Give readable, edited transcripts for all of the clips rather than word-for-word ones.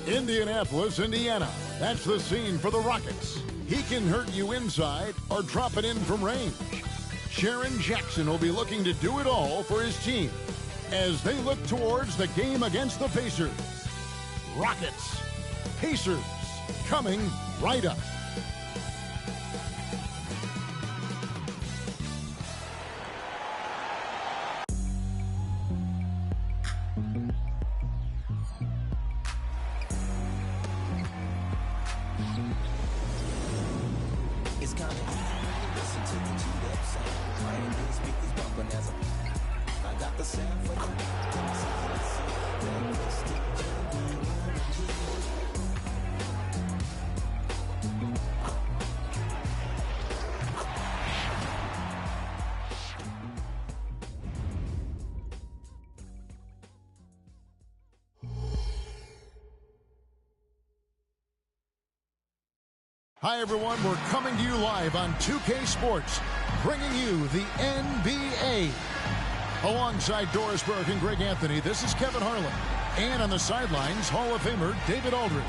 Indianapolis, Indiana. That's the scene for the Rockets. He can hurt you inside or drop it in from range. Jaren Jackson will be looking to do it all for his team as they look towards the game against the Pacers. Rockets, Pacers, coming right up. Hi, everyone. We're coming to you live on 2K Sports, bringing you the NBA. Alongside Doris Burke and Greg Anthony, this is Kevin Harlan. And on the sidelines, Hall of Famer David Aldridge.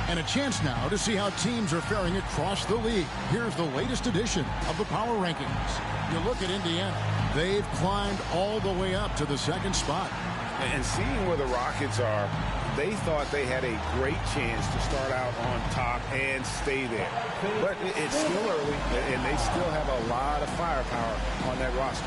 And a chance now to see how teams are faring across the league. Here's the latest edition of the Power Rankings. You look at Indiana. They've climbed all the way up to the second spot. And seeing where the Rockets are, they thought they had a great chance to start out on top and stay there. But it's still early, and they still have a lot of firepower on that roster.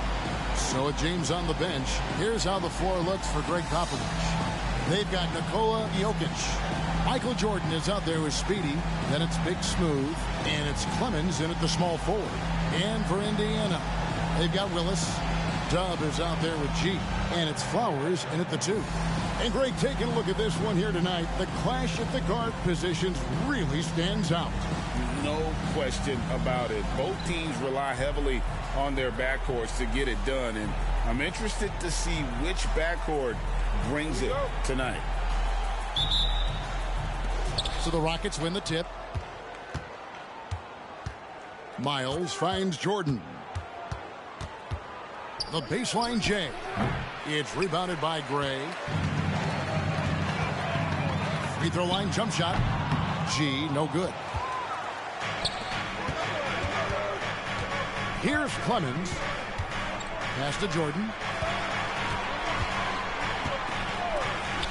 So with James on the bench, here's how the floor looks for Greg Popovich. They've got Nikola Jokic. Michael Jordan is out there with Speedy. Then it's Big Smooth. And it's Clemens in at the small forward. And for Indiana, they've got Willis. Dub is out there with G. And it's Flowers in at the 2. And Greg, taking a look at this one here tonight, the clash at the guard positions really stands out. No question about it. Both teams rely heavily on their backcourts to get it done. And I'm interested to see which backcourt brings it tonight. So the Rockets win the tip. Miles finds Jordan. The baseline J. It's rebounded by Gray. Free throw line jump shot. G, no good. Here's Clemens. Pass to Jordan.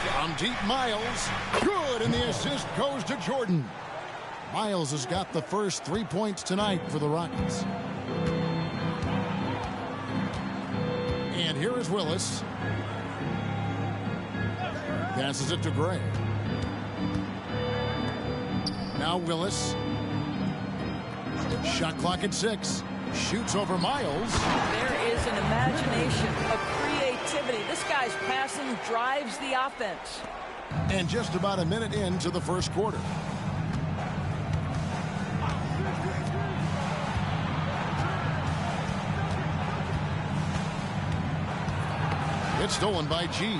From deep, Miles. Good, and the assist goes to Jordan. Miles has got the first 3 points tonight for the Rockets. And here is Willis. Passes it to Gray. Now Willis. Shot clock at 6. Shoots over Miles. There is an imagination, a creativity. This guy's passing drives the offense. And just about a minute into the first quarter. It's stolen by G.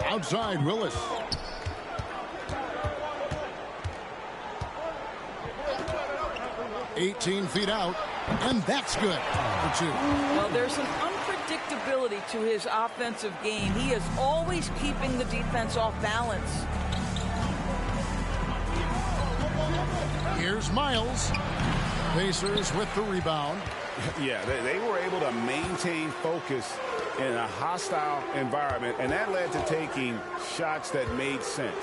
Outside, Willis. $18 feet out, and that's good for 2. Well, there's an unpredictability to his offensive game. He is always keeping the defense off balance. Here's Miles. Pacers with the rebound. Yeah, they were able to maintain focus in a hostile environment, and that led to taking shots that made sense.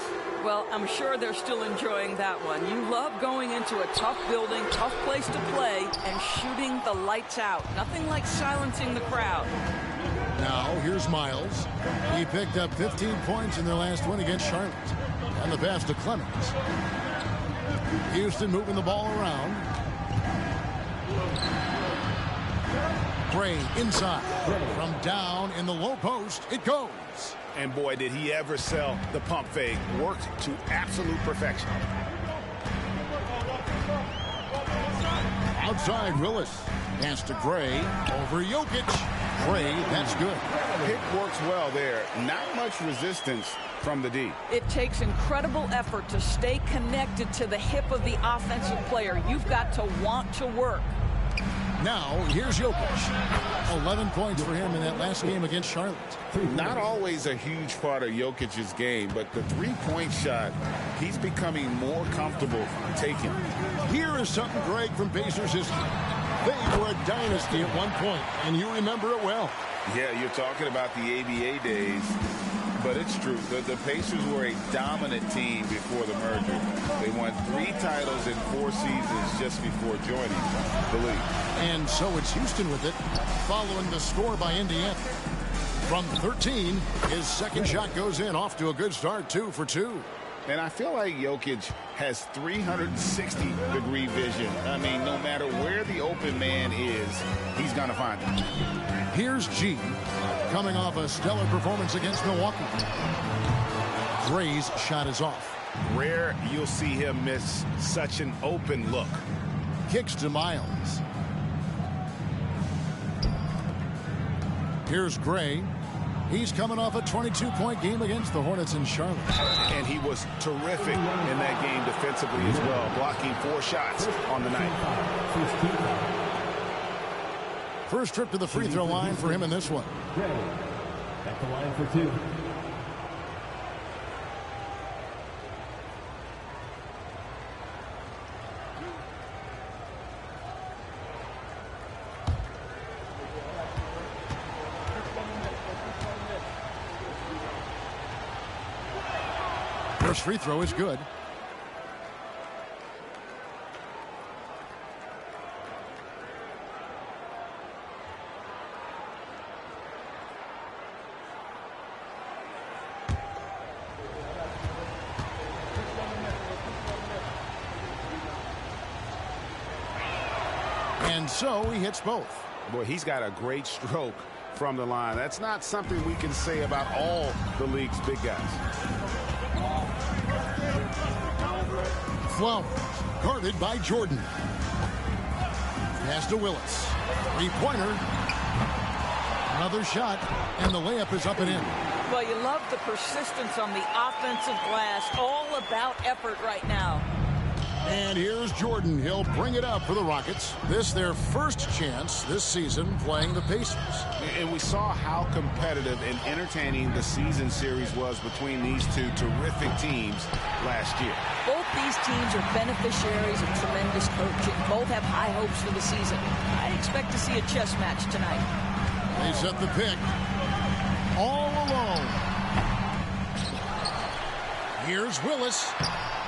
Well, I'm sure they're still enjoying that one. You love going into a tough building, tough place to play, and shooting the lights out. Nothing like silencing the crowd. Now, here's Miles. He picked up 15 points in their last win against Charlotte. And the pass to Clemens. Houston moving the ball around. Gray inside. From down in the low post, it goes. And boy, did he ever sell the pump fake. Worked to absolute perfection. Outside, Willis. Pass to Gray. Over Jokic. Gray, that's good. Pick works well there. Not much resistance from the D. It takes incredible effort to stay connected to the hip of the offensive player. You've got to want to work. Now, here's Jokic. 11 points for him in that last game against Charlotte. Not always a huge part of Jokic's game, but the three-point shot, he's becoming more comfortable taking. Here is something, Greg, from Pacers history. They were a dynasty at one point, and you remember it well. Yeah, you're talking about the ABA days, but it's true. The Pacers were a dominant team before the merger. They won 3 titles in 4 seasons just before joining the league. And so it's Houston with it, following the score by Indiana. From 13, his second shot goes in, off to a good start, 2 for 2. And I feel like Jokic has 360-degree vision. I mean, no matter where the open man is, he's going to find him. Here's G, coming off a stellar performance against Milwaukee. Gray's shot is off. Rare you'll see him miss such an open look. Kicks to Miles. Here's Gray. He's coming off a 22-point game against the Hornets in Charlotte. And he was terrific in that game defensively as well, blocking 4 shots on the night. First trip to the free throw line for him in this one. Gray at the line for 2. First free throw is good. And so he hits both. Boy, he's got a great stroke from the line. That's not something we can say about all the league's big guys. Flowers, guarded by Jordan. Pass to Willis. Three-pointer. Another shot, and the layup is up and in. Well, you love the persistence on the offensive glass. All about effort right now. And here's Jordan. He'll bring it up for the Rockets. This their first chance this season playing the Pacers. And we saw how competitive and entertaining the season series was between these two terrific teams last year. Both these teams are beneficiaries of tremendous coaching. Both have high hopes for the season. I expect to see a chess match tonight. They set the pick. All alone. Here's Willis.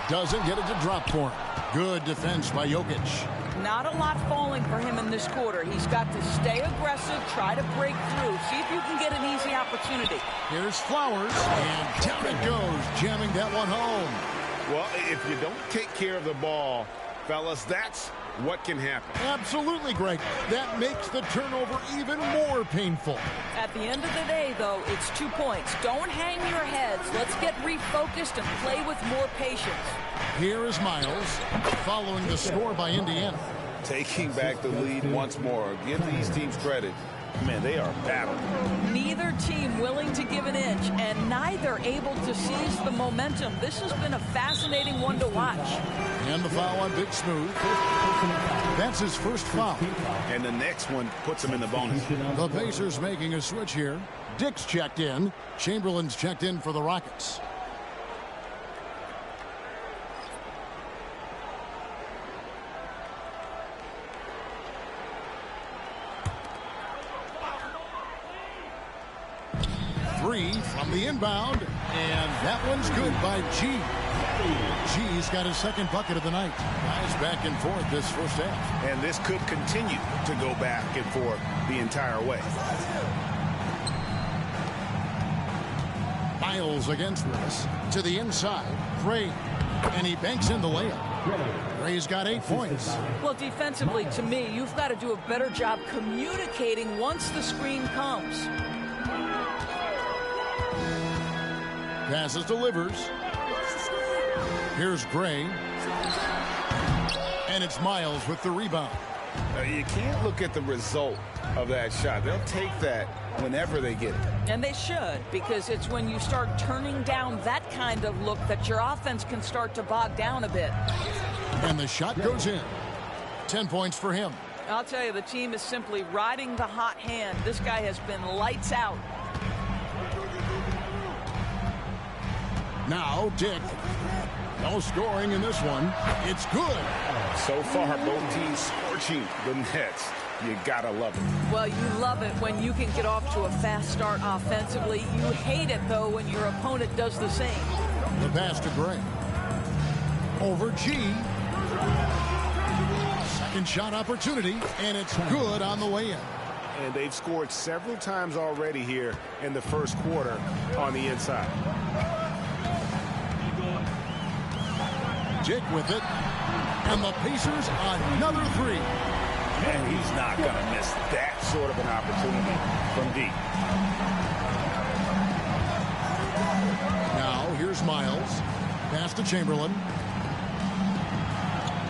Doesn't get it to drop for him. Good defense by Jokic. Not a lot falling for him in this quarter. He's got to stay aggressive, try to break through, see if you can get an easy opportunity. Here's Flowers, and down it goes, jamming that one home. Well, if you don't take care of the ball, fellas, that's what can happen. Absolutely, Greg. That makes the turnover even more painful. At the end of the day, though, it's 2 points. Don't hang your heads. Let's get refocused and play with more patience. Here is Miles, following the score by Indiana. Taking back the lead once more. Give these teams credit. Man, they are battling. Neither team willing to give an inch, and neither able to seize the momentum. This has been a fascinating one to watch. And the foul on Big Smooth. That's his first foul. And the next one puts him in the bonus. The Pacers making a switch here. Dick's checked in. Chamberlain's checked in for the Rockets. Three from the inbound, and that one's good by G. G's got his second bucket of the night. Guys back and forth this first half. And this could continue to go back and forth the entire way. Miles against Willis to the inside. Gray, and he banks in the layup. Gray's got 8 points. Well, defensively, to me, you've got to do a better job communicating once the screen comes. Passes delivers. Here's Gray. And it's Miles with the rebound. You can't look at the result of that shot. They'll take that whenever they get it. And they should, because it's when you start turning down that kind of look that your offense can start to bog down a bit. And the shot goes in. 10 points for him. I'll tell you, the team is simply riding the hot hand. This guy has been lights out. Now Dick. No scoring in this one. It's good. So far, both teams scorching the nets. You gotta love it. Well, you love it when you can get off to a fast start offensively. You hate it, though, when your opponent does the same. The pass to Gray. Over G. Second shot opportunity, and it's good on the way in. And they've scored several times already here in the first quarter on the inside. Dick with it. And the Pacers another three. And he's not going to miss that sort of an opportunity from deep. Now here's Miles. Pass to Chamberlain.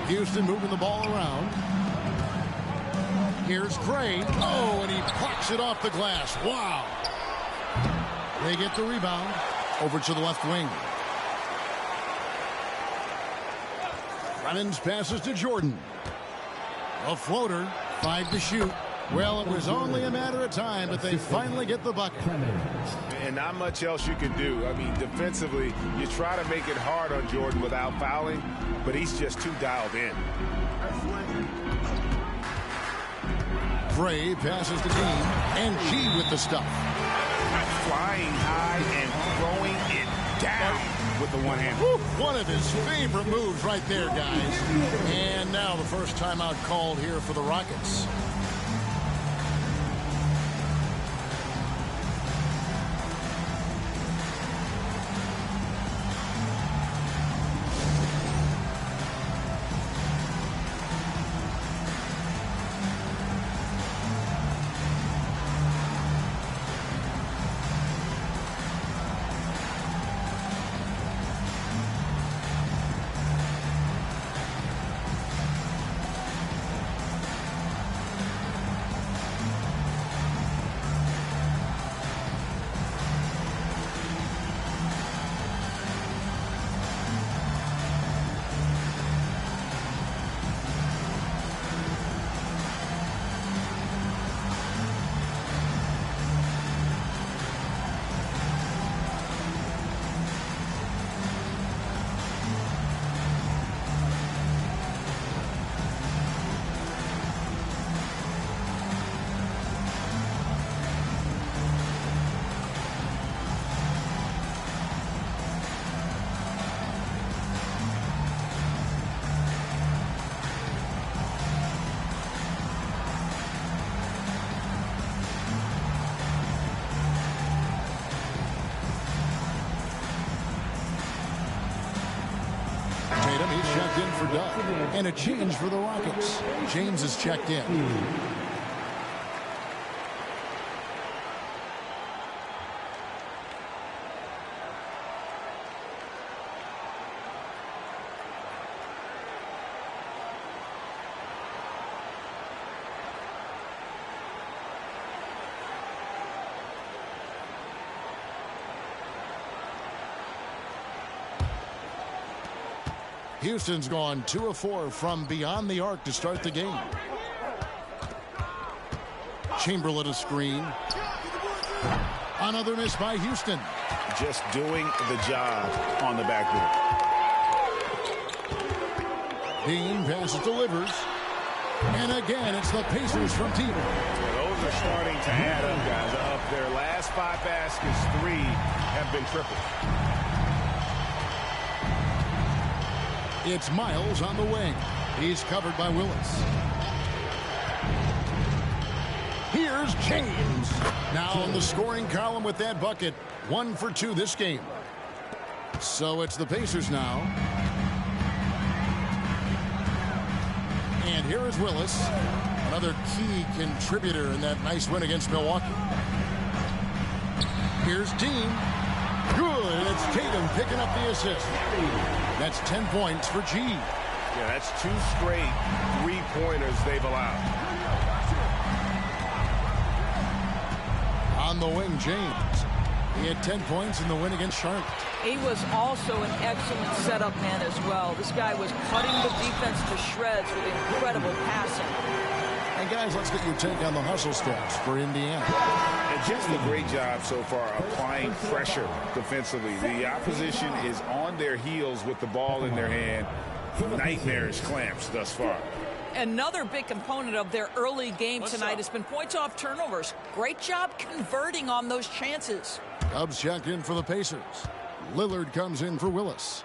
Houston moving the ball around. Here's Gray. Oh, and he plucks it off the glass. Wow. They get the rebound. Over to the left wing. Brennan's passes to Jordan. A floater. 5 to shoot. Well, it was only a matter of time, but they finally get the bucket. And not much else you can do. I mean, defensively, you try to make it hard on Jordan without fouling, but he's just too dialed in. Gray passes to Dean, and G with the stuff. Flying high and throwing it down with the one hand. One of his favorite moves right there, guys. And now the first timeout called here for the Rockets. He's checked in for Doug. And a change for the Rockets. James is checked in. Houston's gone 2 of 4 from beyond the arc to start the game. Chamberlain a screen. Another miss by Houston. Just doing the job on the backboard. Dean passes, delivers. And again, it's the Pacers from Tebow. Those are starting to add up, guys. Of their last 5 baskets, 3 have been triple. It's Miles on the wing. He's covered by Willis. Here's James. Now on the scoring column with that bucket. 1 for 2 this game. So it's the Pacers now. And here is Willis. Another key contributor in that nice win against Milwaukee. Here's Dean. Good, and it's Tatum picking up the assist. That's 10 points for G. Yeah, that's 2 straight 3-pointers they've allowed. On the wing, James. He had 10 points in the win against Charlotte. He was also an excellent setup man as well. This guy was cutting the defense to shreds with incredible passing. guys, let's get your take on the hustle steps for Indiana. And just a great job so far applying pressure defensively. The opposition is on their heels with the ball in their hand. Nightmarish clamps thus far. Another big component of their early game tonight has been points off turnovers. Great job converting on those chances. Cubs checked in for the Pacers. Lillard comes in for Willis.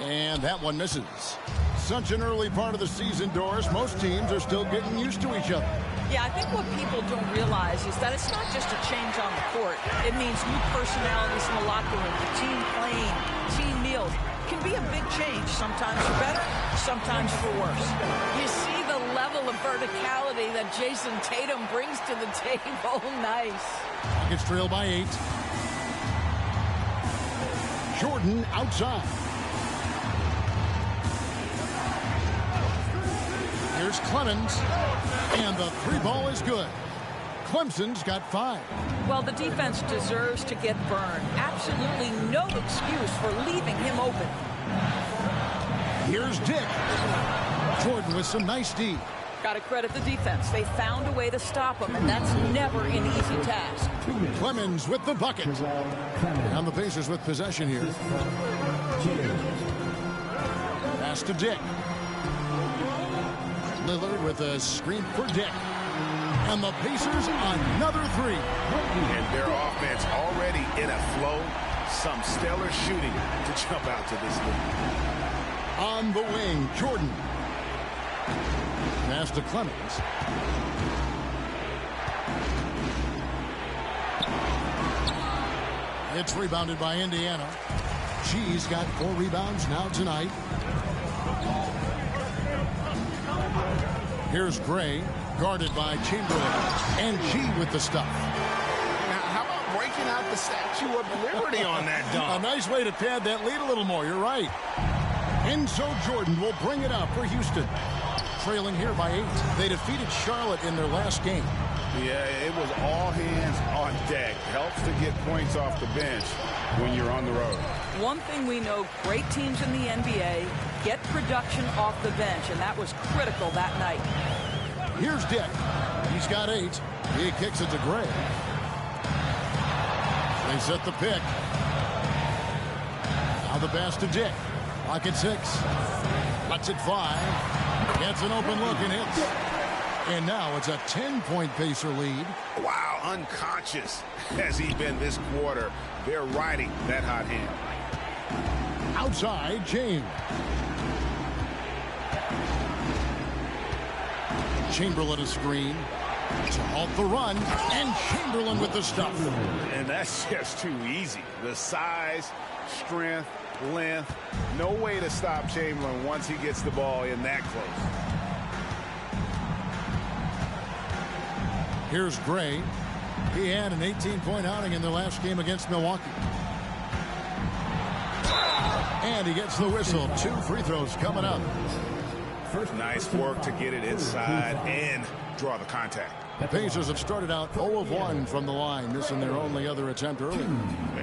And that one misses. Such an early part of the season, Doris. Most teams are still getting used to each other. Yeah, I think what people don't realize is that it's not just a change on the court. It means new personalities in the locker room, the team playing, team meals. It can be a big change, sometimes for better, sometimes for worse. You see the level of verticality that Jason Tatum brings to the table. Nice. It's trailed by 8. Jordan outside. Here's Clemens, and the 3 ball is good. Clemson's got 5. Well, the defense deserves to get burned. Absolutely no excuse for leaving him open. Here's Dick. Jordan with some nice D. Got to credit the defense. They found a way to stop him, and that's never an easy task. Clemens with the bucket. And the Pacers with possession here. Pass to Dick. Lillard with a screen for Dick. And the Pacers another 3. And their offense already in a flow. Some stellar shooting to jump out to this lead. On the wing, Jordan. Pass to Clemens. It's rebounded by Indiana. She's got 4 rebounds now tonight. Here's Gray, guarded by Chamberlain. And G with the stuff. Now, how about breaking out the Statue of Liberty on that dunk? A nice way to pad that lead a little more. You're right. And so Jordan will bring it up for Houston. Trailing here by 8. They defeated Charlotte in their last game. Yeah, it was all hands on deck. Helps to get points off the bench when you're on the road. One thing we know, great teams in the NBA get production off the bench, and that was critical that night. Here's Dick. He's got 8. He kicks it to Gray. They set the pick. Now the pass to Dick. Lock at 6. Lets it fly. Gets an open look and hits. And now it's a 10-point Pacer lead. Wow, unconscious has he been this quarter. They're riding that hot hand. Outside, James. Chamberlain a screen to halt the run, and Chamberlain with the stuff. And that's just too easy. The size, strength, length, no way to stop Chamberlain once he gets the ball in that close. Here's Gray. He had an 18-point outing in their last game against Milwaukee. And he gets the whistle. 2 free throws coming up. Nice work to get it inside and draw the contact. The Pacers have started out 0 of 1 from the line, missing their only other attempt early.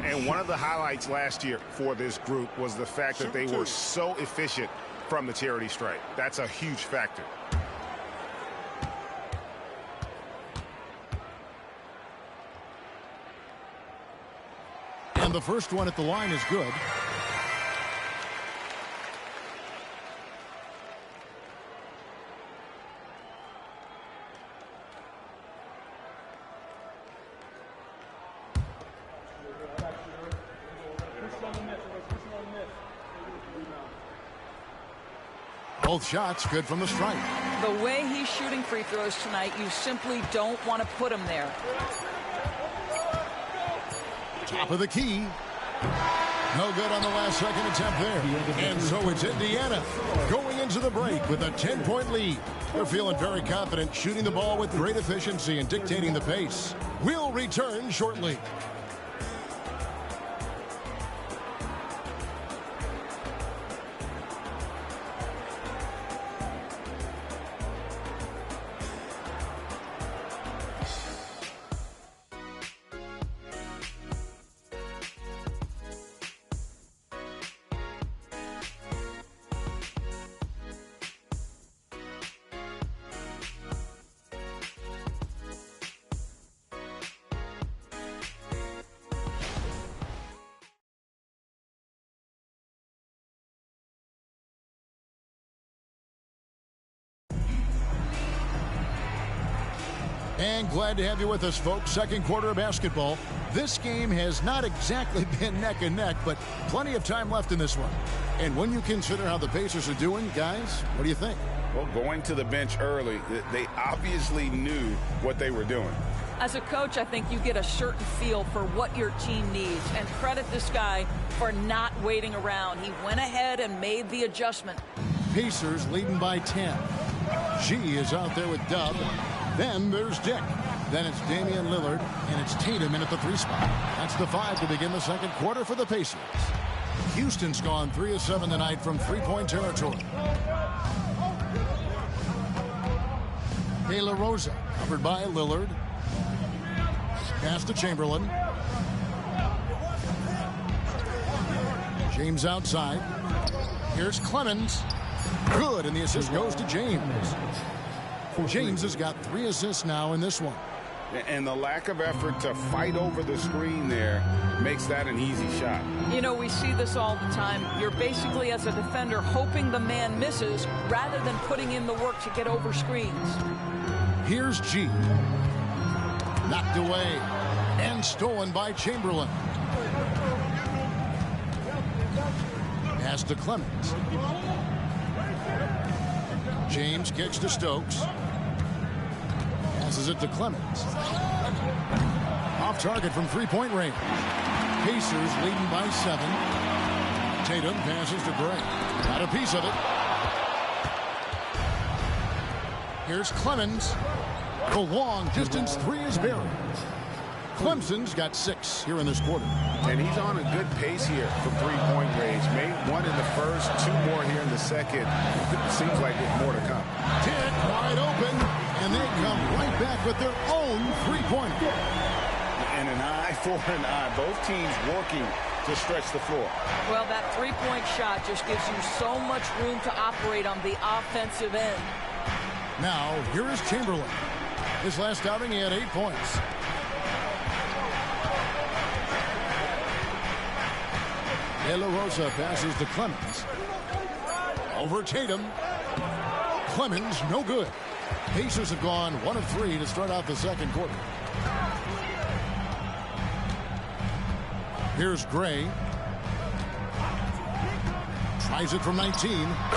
And one of the highlights last year for this group was the fact that they were so efficient from the charity stripe. That's a huge factor. And the first one at the line is good. Both shots good from the stripe. The way he's shooting free throws tonight, you simply don't want to put him there. Top of the key. No good on the last second attempt there. And so it's Indiana going into the break with a 10-point lead. They're feeling very confident, shooting the ball with great efficiency and dictating the pace. We'll return shortly. And glad to have you with us, folks. Second quarter of basketball. This game has not exactly been neck and neck, but plenty of time left in this one. And when you consider how the Pacers are doing, guys, what do you think? Well, going to the bench early, they obviously knew what they were doing. As a coach, I think you get a certain feel for what your team needs. And credit this guy for not waiting around. He went ahead and made the adjustment. Pacers leading by 10. G is out there with Dub. Then there's Dick. Then it's Damian Lillard, and it's Tatum in at the 3 spot. That's the 5 to begin the second quarter for the Pacers. Houston's gone 3 of 7 tonight from three-point territory. De La Rosa, covered by Lillard. Pass to Chamberlain. James outside. Here's Clemens. Good, and the assist goes to James. James has got 3 assists now in this one. And the lack of effort to fight over the screen there makes that an easy shot. You know, we see this all the time. You're basically, as a defender, hoping the man misses rather than putting in the work to get over screens. Here's G. Knocked away and stolen by Chamberlain. Pass to Clemens. James kicks to Stokes. Passes it to Clemens. Off target from three-point range. Pacers leading by 7. Tatum passes to Gray. Got a piece of it. Here's Clemens. The long distance 3 is buried. Clemson's got 6 here in this quarter. And he's on a good pace here for three-point range. Made 1 in the first, 2 more here in the second. It seems like there's more to come. Dick wide open, and they come right back with their own three-pointer. And an eye for an eye. Both teams working to stretch the floor. Well, that three-point shot just gives you so much room to operate on the offensive end. Now, here is Chamberlain. His last outing, he had 8 points. De La Rosa passes to Clemens. Over Tatum. Clemens, no good. Pacers have gone 1 of 3 to start out the second quarter. Here's Gray. Tries it from 19,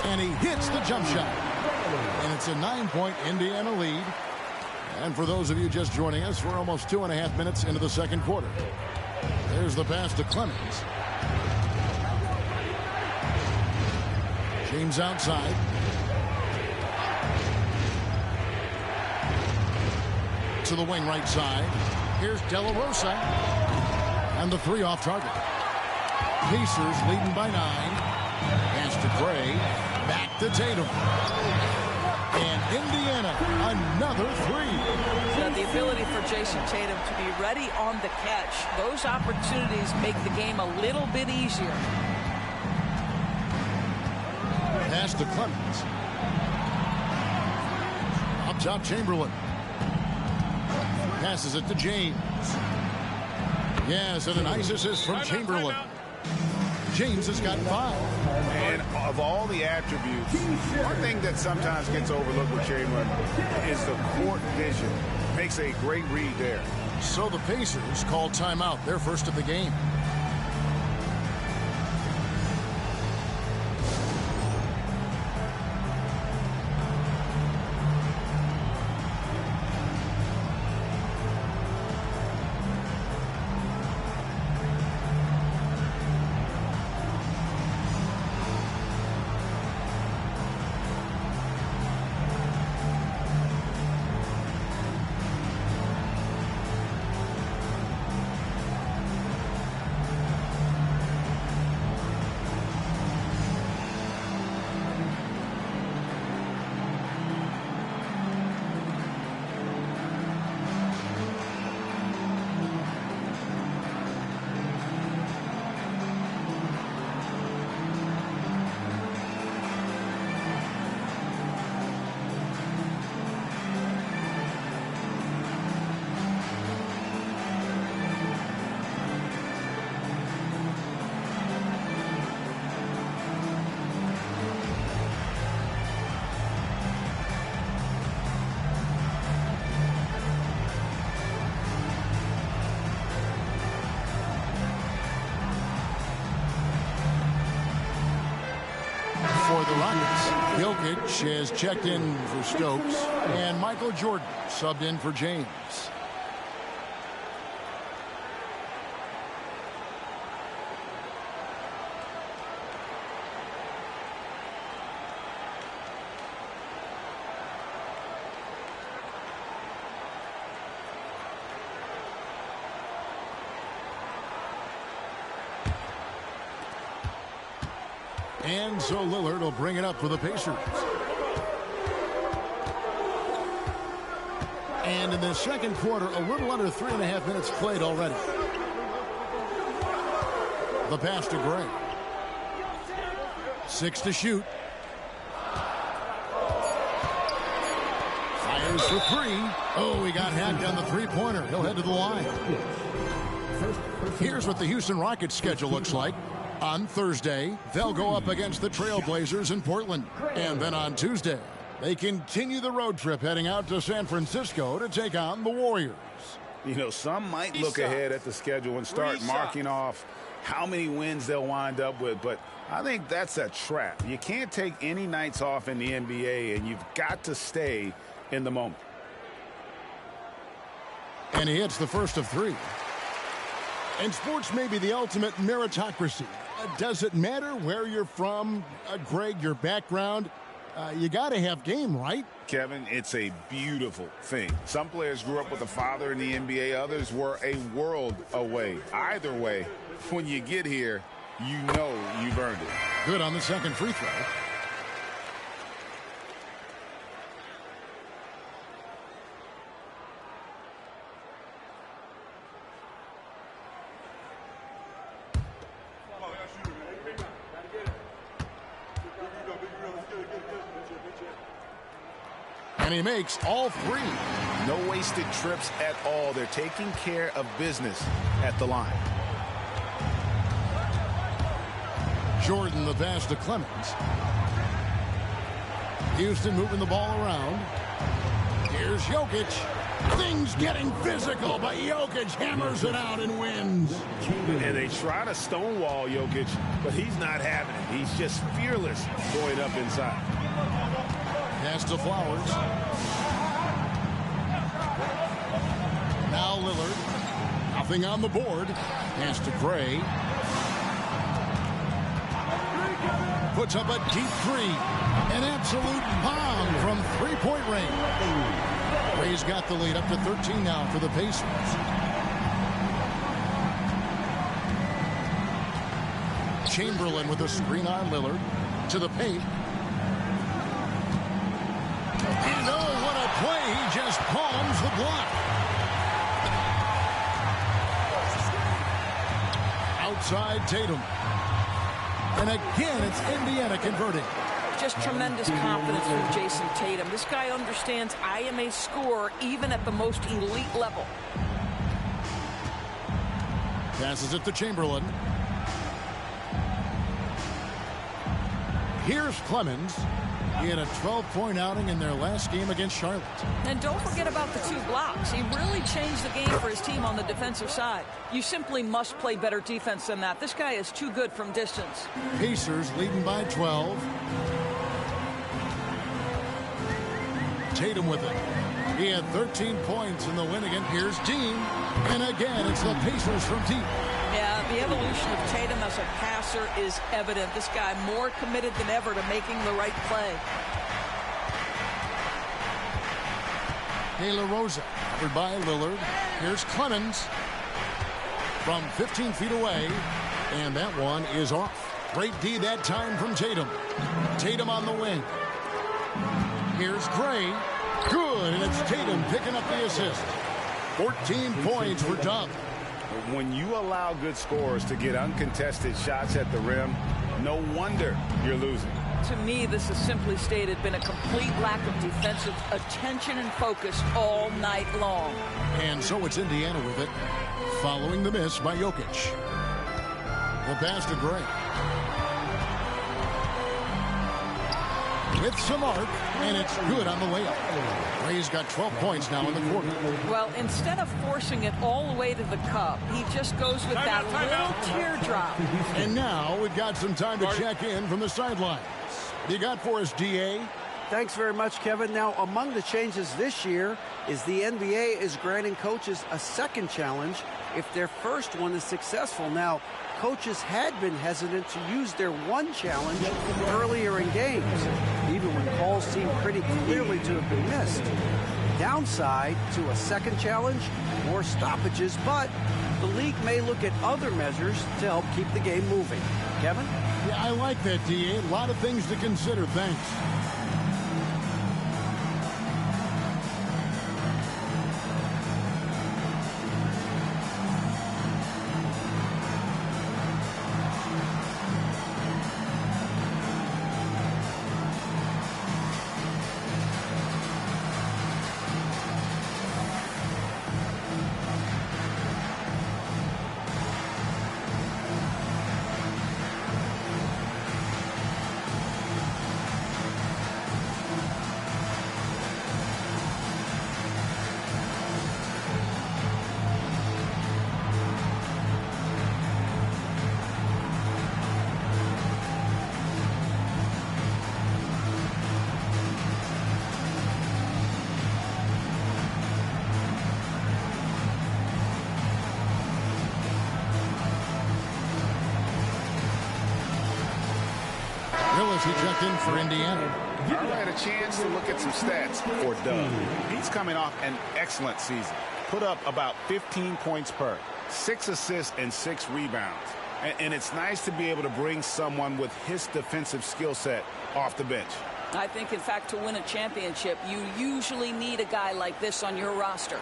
and he hits the jump shot. And it's a 9-point Indiana lead. And for those of you just joining us, we're almost 2.5 minutes into the second quarter. There's the pass to Clemens. James outside. To the wing right side. Here's De La Rosa. And the 3 off target. Pacers leading by 9. Pass to Gray. Back to Tatum. And Indiana, another 3. The ability for Jason Tatum to be ready on the catch. Those opportunities make the game a little bit easier. Pass to Clemens. Up top, Chamberlain. Passes it to James. Yes, and a nice assist from Chamberlain. James has got 5. And of all the attributes, one thing that sometimes gets overlooked with Chamberlain is the court vision. Makes a great read there. So the Pacers call timeout, their first of the game. for the Rockets. Jokic has checked in for Stokes, and Michael Jordan subbed in for James. And so Lillard will bring it up for the Pacers. And in the second quarter, a little under 3.5 minutes played already. The pass to Gray. 6 to shoot. Fires for 3. Oh, he got hacked on the three-pointer. He'll head to the line. Here's what the Houston Rockets schedule looks like. On Thursday, they'll go up against the Trailblazers in Portland. And then on Tuesday, they continue the road trip heading out to San Francisco to take on the Warriors. You know, some might look ahead at the schedule and start marking off how many wins they'll wind up with, but I think that's a trap. You can't take any nights off in the NBA, and you've got to stay in the moment. And he hits the first of 3. And sports may be the ultimate meritocracy. Does it matter where you're from, Greg, your background? You got to have game, right? Kevin, it's a beautiful thing. Some players grew up with a father in the NBA. Others were a world away. Either way, when you get here, you know you've earned it. Good on the second free throw. And he makes all 3. No wasted trips at all. They're taking care of business at the line. Jordan the pass to Clemens. Houston moving the ball around. Here's Jokic. Things getting physical, but Jokic hammers it out and wins. And they try to stonewall Jokic, but he's not having it. He's just fearless going up inside. Pass to Flowers. Now Lillard. Nothing on the board. Pass to Gray. Puts up a deep 3. An absolute bomb from three-point range. Gray's got the lead up to 13 now for the Pacers. Chamberlain with a screen on Lillard. To the paint. And oh, what a play. He just palms the block. Outside Tatum. And again, it's Indiana converting. Just tremendous confidence from Jason Tatum. This guy understands I am a scorer even at the most elite level. Passes it to Chamberlain. Here's Clemens. He had a 12-point outing in their last game against Charlotte. And don't forget about the 2 blocks. He really changed the game for his team on the defensive side. You simply must play better defense than that. This guy is too good from distance. Pacers leading by 12. Tatum with it. He had 13 points in the win again. Here's Dean. And again, it's the Pacers from deep. Yeah, the evolution of Tatum as a passer is evident. This guy more committed than ever to making the right play. De La Rosa, covered by Lillard. Here's Clemens from 15 feet away. And that one is off. Great D that time from Tatum. Tatum on the wing. Here's Gray. Good, and it's Tatum picking up the assist. 14 points for Dub. When you allow good scorers to get uncontested shots at the rim, no wonder you're losing. To me, this has simply stated been a complete lack of defensive attention and focus all night long. And so it's Indiana with it, following the miss by Jokic. The pass to Gray. With some arc, and it's good on the layup. Gray's got 12 points now in the quarter. Well, instead of forcing it all the way to the cup, he just goes with that little teardrop. And now we've got some time to check in from the sideline. What you got for us, D.A.? Thanks very much, Kevin. Now, among the changes this year is the NBA is granting coaches a second challenge if their first one is successful. Now, coaches had been hesitant to use their one challenge earlier in games, even when calls seemed pretty clearly to have been missed. Downside to a second challenge, more stoppages, but the league may look at other measures to help keep the game moving. Kevin? Yeah, I like that, D.A. A lot of things to consider. Thanks. Willis, he checked in for Indiana. I had a chance to look at some stats for Doug. He's coming off an excellent season. Put up about 15 points per, 6 assists and 6 rebounds. And it's nice to be able to bring someone with his defensive skill set off the bench. I think, in fact, to win a championship, you usually need a guy like this on your roster.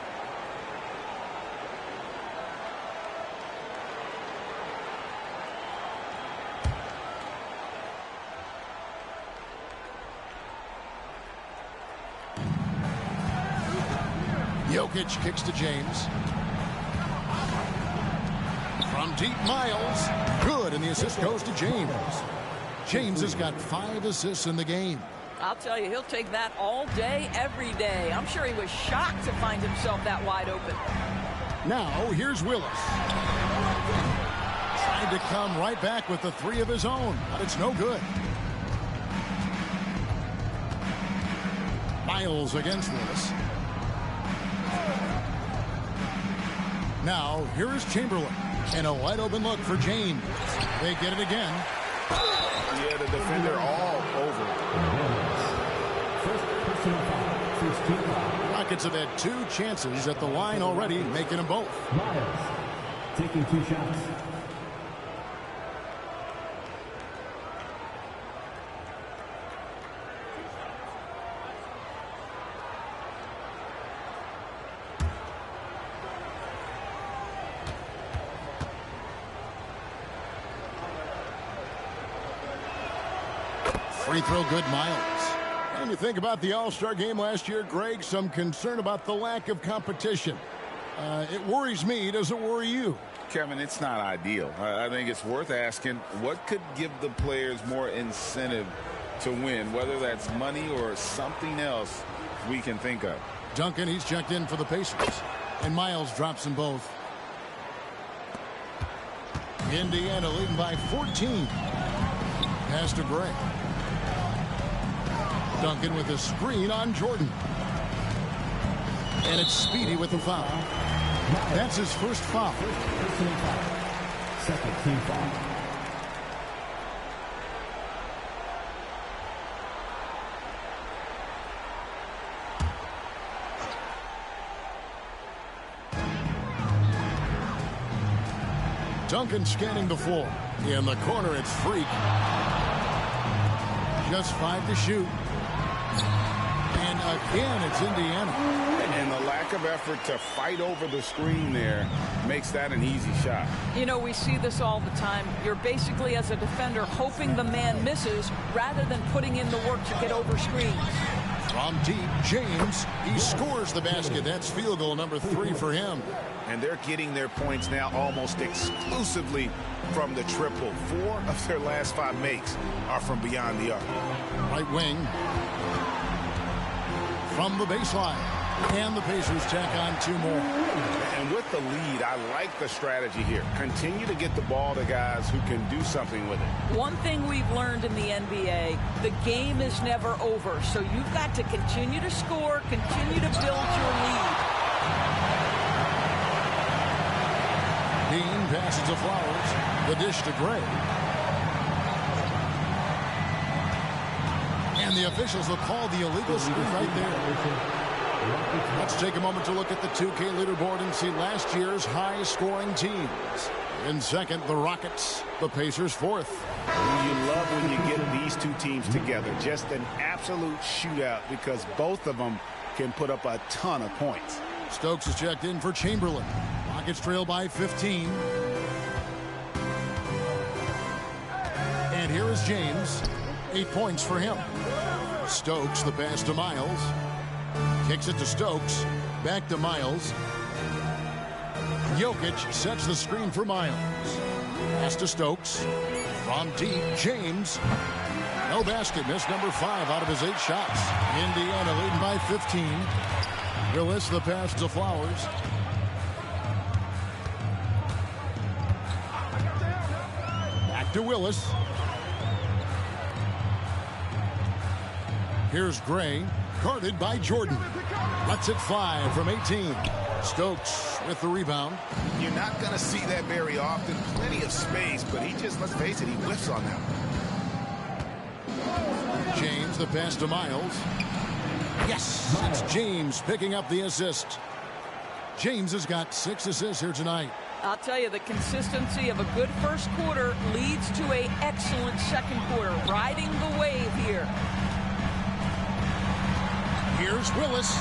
Jokic kicks to James. From deep, Miles. Good, and the assist goes to James. James has got 5 assists in the game. I'll tell you, he'll take that all day, every day. I'm sure he was shocked to find himself that wide open. Now, here's Willis. Trying to come right back with the 3 of his own, but it's no good. Miles against Willis. Now, here is Chamberlain. And a wide open look for James. They get it again. Yeah, the defender all over. Rockets have had 2 chances at the line already, making them both. Miles taking 2 shots. Free throw good, Miles. And you think about the All-Star game last year, Greg, some concern about the lack of competition. It worries me. Does it worry you? Kevin, it's not ideal. I think it's worth asking what could give the players more incentive to win, whether that's money or something else we can think of. Duncan, he's checked in for the Pacers. And Miles drops them both. Indiana leading by 14. Pass to Gray. Duncan with a screen on Jordan. And it's Speedy with the foul. That's his first foul. Second team foul. Duncan scanning the floor. In the corner, it's Freak. Just 5 to shoot. And again, it's Indiana. And the lack of effort to fight over the screen there makes that an easy shot. You know, we see this all the time. You're basically, as a defender, hoping the man misses rather than putting in the work to get over screens. From deep, James, he scores the basket. That's field goal number 3 for him. And they're getting their points now almost exclusively from the triple. 4 of their last 5 makes are from beyond the arc. Right wing. From the baseline. And the Pacers tack on 2 more. And And with the lead, I like the strategy here. Continue to get the ball to guys who can do something with it. One thing we've learned in the NBA, the game is never over. So you've got to continue to score, continue to build your lead. Bean passes to Flowers. The dish to Gray. And the officials will call the illegal screen right there. Let's take a moment to look at the 2K leaderboard and see last year's high-scoring teams. In second, the Rockets. The Pacers fourth. You love when you get these two teams together. Just an absolute shootout because both of them can put up a ton of points. Stokes is checked in for Chamberlain. Rockets trail by 15. And here is James. 8 points for him. Stokes, the pass to Miles. Kicks it to Stokes. Back to Miles. Jokic sets the screen for Miles. Pass to Stokes. From deep, James. No basket. Missed number 5 out of his 8 shots. Indiana leading by 15. Willis, the pass to Flowers. Back to Willis. Here's Gray. Guarded by Jordan. Lets it fly from 18. Stokes with the rebound. You're not going to see that very often. Plenty of space, but he just, let's face it, he whiffs on that one. James, the pass to Miles. Yes, it's James picking up the assist. James has got 6 assists here tonight. I'll tell you, the consistency of a good first quarter leads to an excellent second quarter. Riding the wave here. Here's Willis.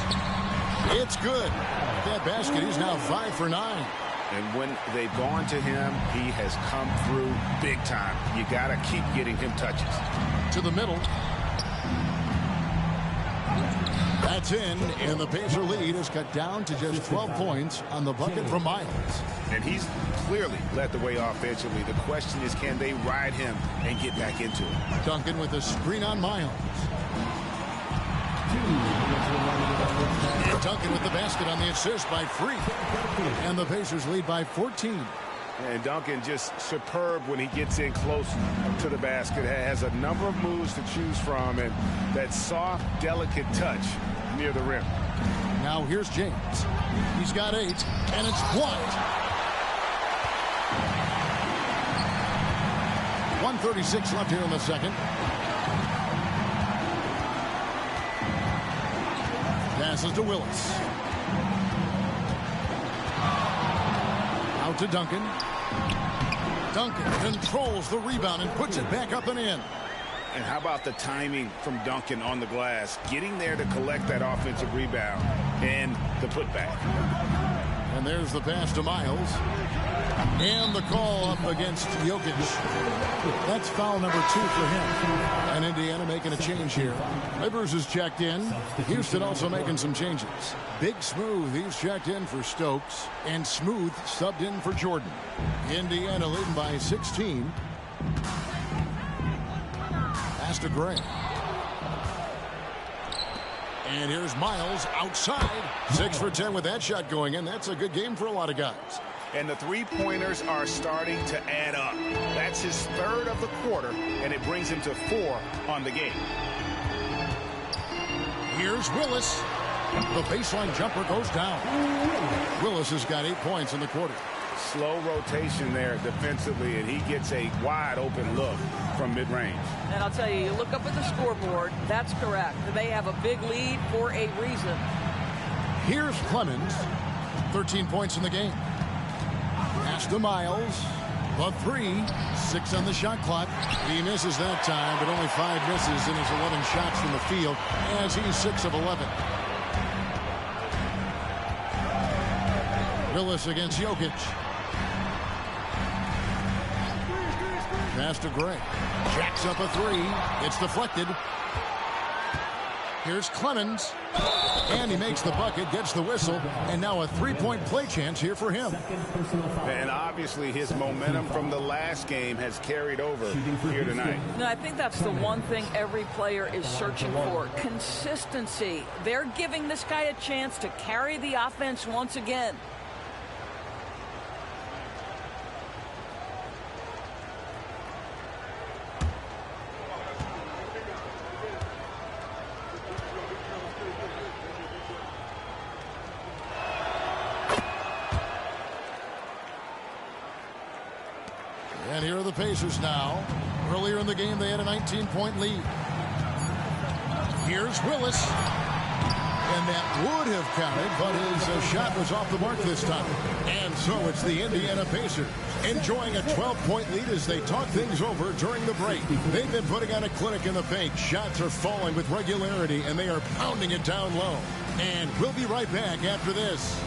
It's good. That basket, he's now 5 for 9. And when they've gone to him, he has come through big time. You got to keep getting him touches. To the middle. That's in, and the Pacer lead is cut down to just 12 points on the bucket from Miles. And he's clearly led the way offensively. The question is, can they ride him and get back into it? Duncan with a screen on Miles. And Duncan with the basket on the assist by Free. And the Pacers lead by 14. And Duncan just superb when he gets in close to the basket. Has a number of moves to choose from, and that soft, delicate touch near the rim. Now here's James. He's got 8, and it's blocked. 1:36 left here in the second. Passes to Willis. Out to Duncan. Duncan controls the rebound and puts it back up and in. And how about the timing from Duncan on the glass, getting there to collect that offensive rebound and the putback. And there's the pass to Miles. And the call up against Jokic. That's foul number 2 for him. And Indiana making a change here. Rivers is checked in. Houston also making some changes. Big Smooth, he's checked in for Stokes. And Smooth subbed in for Jordan. Indiana leading by 16. Pass to Gray. And here's Miles outside. 6 for 10 with that shot going in. That's a good game for a lot of guys. And the three-pointers are starting to add up. That's his 3rd of the quarter, and it brings him to 4 on the game. Here's Willis. The baseline jumper goes down. Willis has got 8 points in the quarter. Slow rotation there defensively, and he gets a wide-open look from mid-range. And I'll tell you, you look up at the scoreboard, that's correct. They have a big lead for a reason. Here's Clemens. 13 points in the game. Pass to Miles. The 3. 6 on the shot clock. He misses that time, but only 5 misses in his 11 shots from the field as he's 6 of 11. Willis against Jokic. Pass to Gray. Jacks up a 3. It's deflected. Here's Clemens. And he makes the bucket, gets the whistle, and now a 3-point play chance here for him. And obviously his momentum from the last game has carried over here tonight. No, I think that's the one thing every player is searching for. Consistency. They're giving this guy a chance to carry the offense once again. Pacers now. Earlier in the game, they had a 19-point lead. Here's Willis. And that would have counted, but his shot was off the mark this time. And so it's the Indiana Pacers enjoying a 12-point lead as they talk things over during the break. They've been putting on a clinic in the paint. Shots are falling with regularity, and they are pounding it down low. And we'll be right back after this.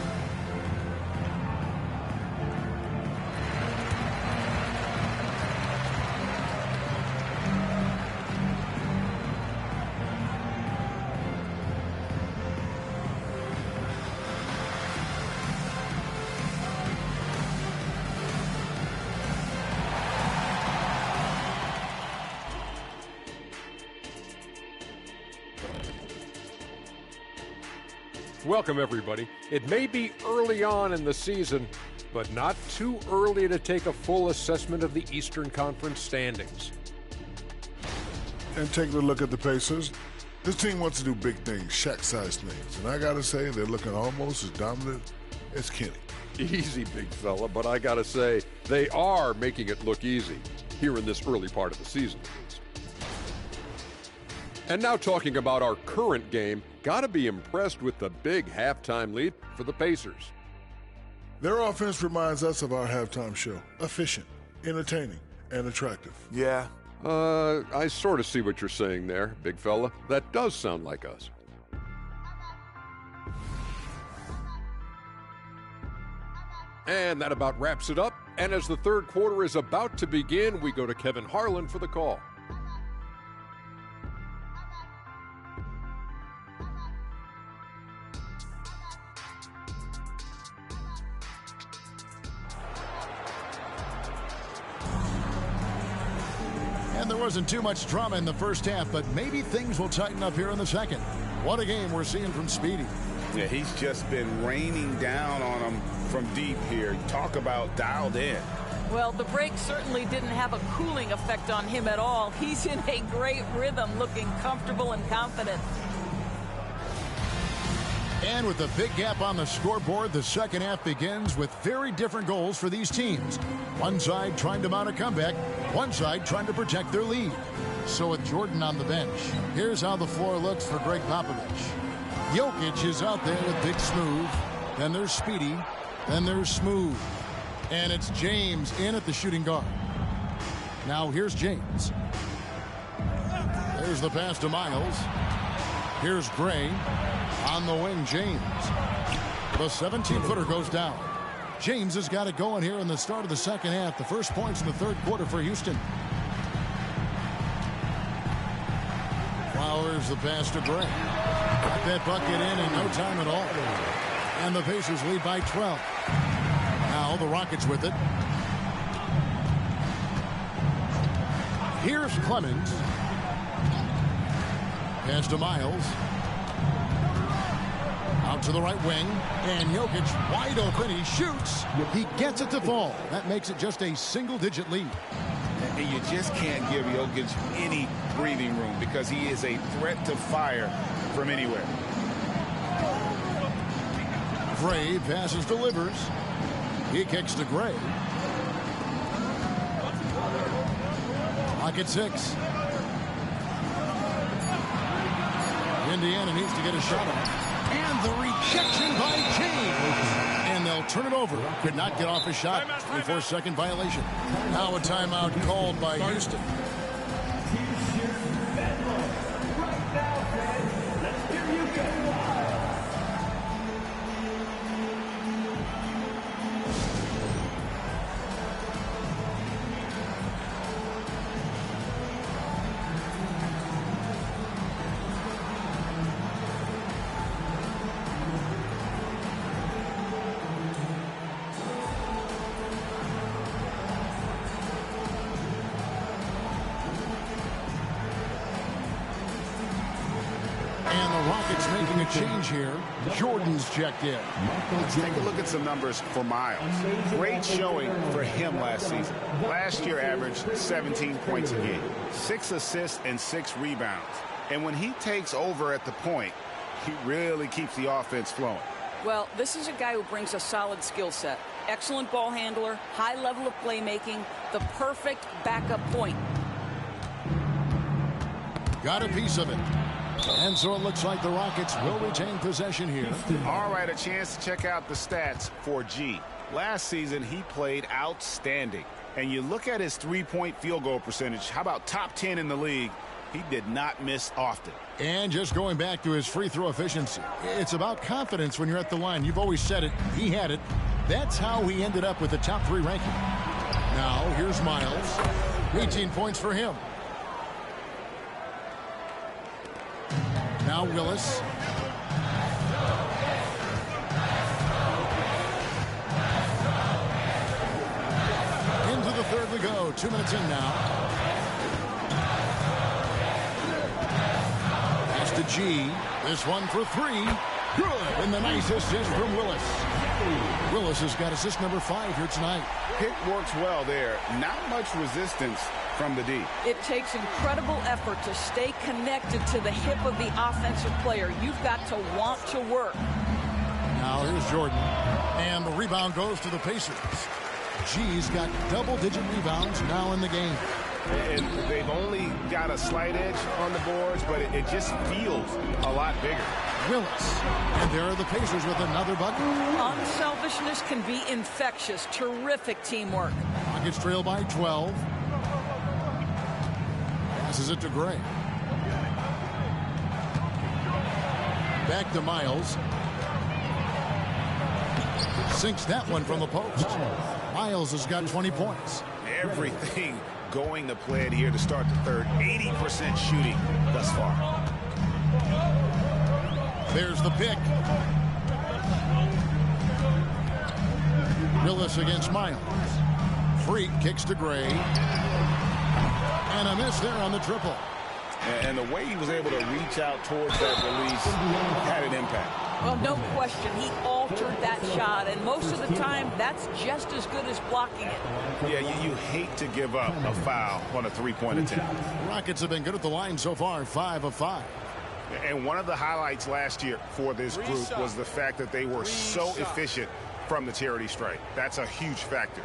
Welcome, everybody. It may be early on in the season, but not too early to take a full assessment of the Eastern Conference standings. And taking a look at the Pacers, this team wants to do big things, Shaq-sized things. And I got to say, they're looking almost as dominant as Kenny. Easy, big fella, but I got to say, they are making it look easy here in this early part of the season. And now talking about our current game, got to be impressed with the big halftime lead for the Pacers. Their offense reminds us of our halftime show. Efficient, entertaining, and attractive. Yeah. I sort of see what you're saying there, big fella. That does sound like us. And that about wraps it up. And as the third quarter is about to begin, we go to Kevin Harlan for the call. And there wasn't too much drama in the first half, but maybe things will tighten up here in the second. What a game we're seeing from Speedy. Yeah, he's just been raining down on them from deep here. Talk about dialed in. Well, the break certainly didn't have a cooling effect on him at all. He's in a great rhythm, looking comfortable and confident. And with a big gap on the scoreboard, the second half begins with very different goals for these teams. One side trying to mount a comeback, one side trying to protect their lead. So with Jordan on the bench, here's how the floor looks for Greg Popovich. Jokic is out there with Big Smooth. Then there's Speedy. Then there's Smooth. And it's James in at the shooting guard. Now here's James. There's the pass to Miles. Here's Gray. On the wing, James. The 17-footer goes down. James has got it going here in the start of the second half. The first points in the third quarter for Houston. Flowers the pass to Gray. Got that bucket in no time at all. And the Pacers lead by 12. Now the Rockets with it. Here's Clemens. Pass to Miles. Out to the right wing, and Jokic wide open. He shoots. He gets it to fall. That makes it just a single-digit lead. And you just can't give Jokic any breathing room because he is a threat to fire from anywhere. Gray passes, delivers. He kicks to Gray. Clock at 6. Indiana needs to get a shot on. And the rejection by James. And they'll turn it over. Could not get off a shot. 24-second violation. Now a timeout called by Houston. Making a change here. Jordan's checked in. Let's take a look at some numbers for Miles. Great showing for him last season. Last year averaged 17 points a game, 6 assists and 6 rebounds. And when he takes over at the point, he really keeps the offense flowing. Well, this is a guy who brings a solid skill set. Excellent ball handler, high level of playmaking, the perfect backup point. Got a piece of it. And so it looks like the Rockets will retain possession here. All right, a chance to check out the stats for G. Last season, he played outstanding. And you look at his three-point field goal percentage. How about top 10 in the league? He did not miss often. And just going back to his free throw efficiency, it's about confidence when you're at the line. You've always said it. He had it. That's how he ended up with the top 3 ranking. Now, here's Miles. 18 points for him. Now Willis. Into the third we go. 2 minutes in now. Pass to G. This one for 3. Good. And the nice assist from Willis. Willis has got assist number 5 here tonight. Pick works well there. Not much resistance from the D. It takes incredible effort to stay connected to the hip of the offensive player. You've got to want to work. Now here's Jordan. And the rebound goes to the Pacers. G's got double-digit rebounds now in the game. And they've only got a slight edge on the boards, but it just feels a lot bigger. Willis. And there are the Pacers with another bucket. Unselfishness can be infectious. Terrific teamwork. Rockets trail by 12. Passes it to Gray. Back to Miles. Sinks that one from the post. Miles has got 20 points. Everything going to plan here to start the third. 80% shooting thus far. There's the pick. Willis against Miles. Freak kicks to Gray. And a miss there on the triple. And the way he was able to reach out towards that release had an impact. Well, no question. He altered that shot, and most of the time, that's just as good as blocking it. Yeah, you hate to give up a foul on a three-point attempt. Rockets have been good at the line so far, 5 of 5. And one of the highlights last year for this group was the fact that they were so efficient from the charity stripe. That's a huge factor.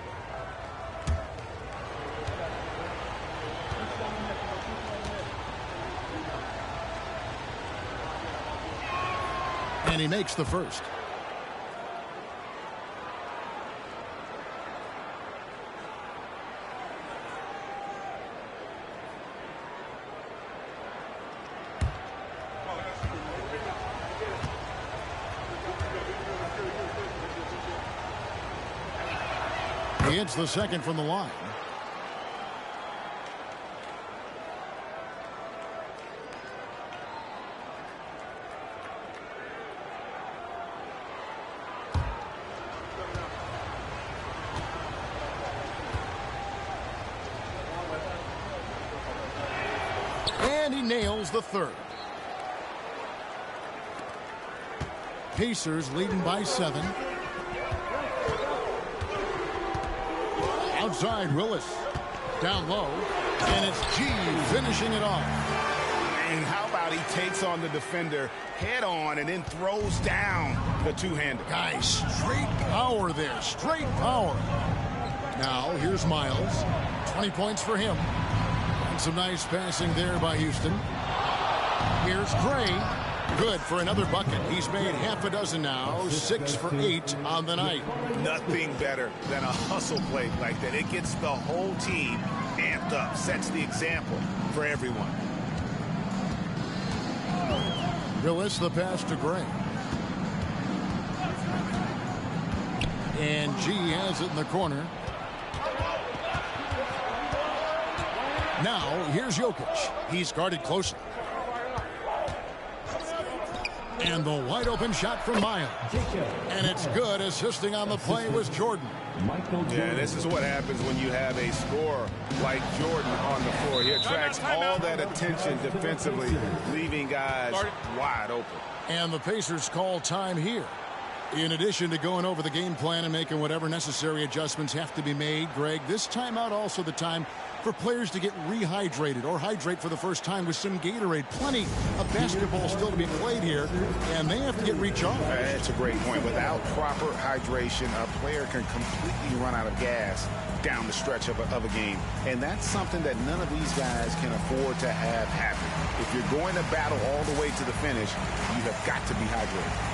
And he makes the first. He hits the second from the line. And he nails the third. Pacers leading by 7. Outside Willis. Down low. And it's G finishing it off. And how about he takes on the defender head on and then throws down the two-hander. Guys, straight power there. Straight power. Now here's Miles. 20 points for him. And some nice passing there by Houston. Here's Gray. Good for another bucket. He's made half a dozen now. 6 for 8 on the night. Nothing better than a hustle play like that. It gets the whole team amped up. Sets the example for everyone. Willis, the pass to Gray. And G has it in the corner. Now, here's Jokic. He's guarded closely. And the wide open shot from Miles. And it's good. Assisting on the play was Jordan. Yeah, this is what happens when you have a scorer like Jordan on the floor. He attracts all that attention defensively, leaving guys wide open. And the Pacers call time here. In addition to going over the game plan and making whatever necessary adjustments have to be made, Greg, this timeout also the time for players to get rehydrated or hydrate for the first time with some Gatorade. Plenty of basketball still to be played here, and they have to get recharged. That's a great point. Without proper hydration, a player can completely run out of gas down the stretch of a game. And that's something that none of these guys can afford to have happen. If you're going to battle all the way to the finish, you have got to be hydrated.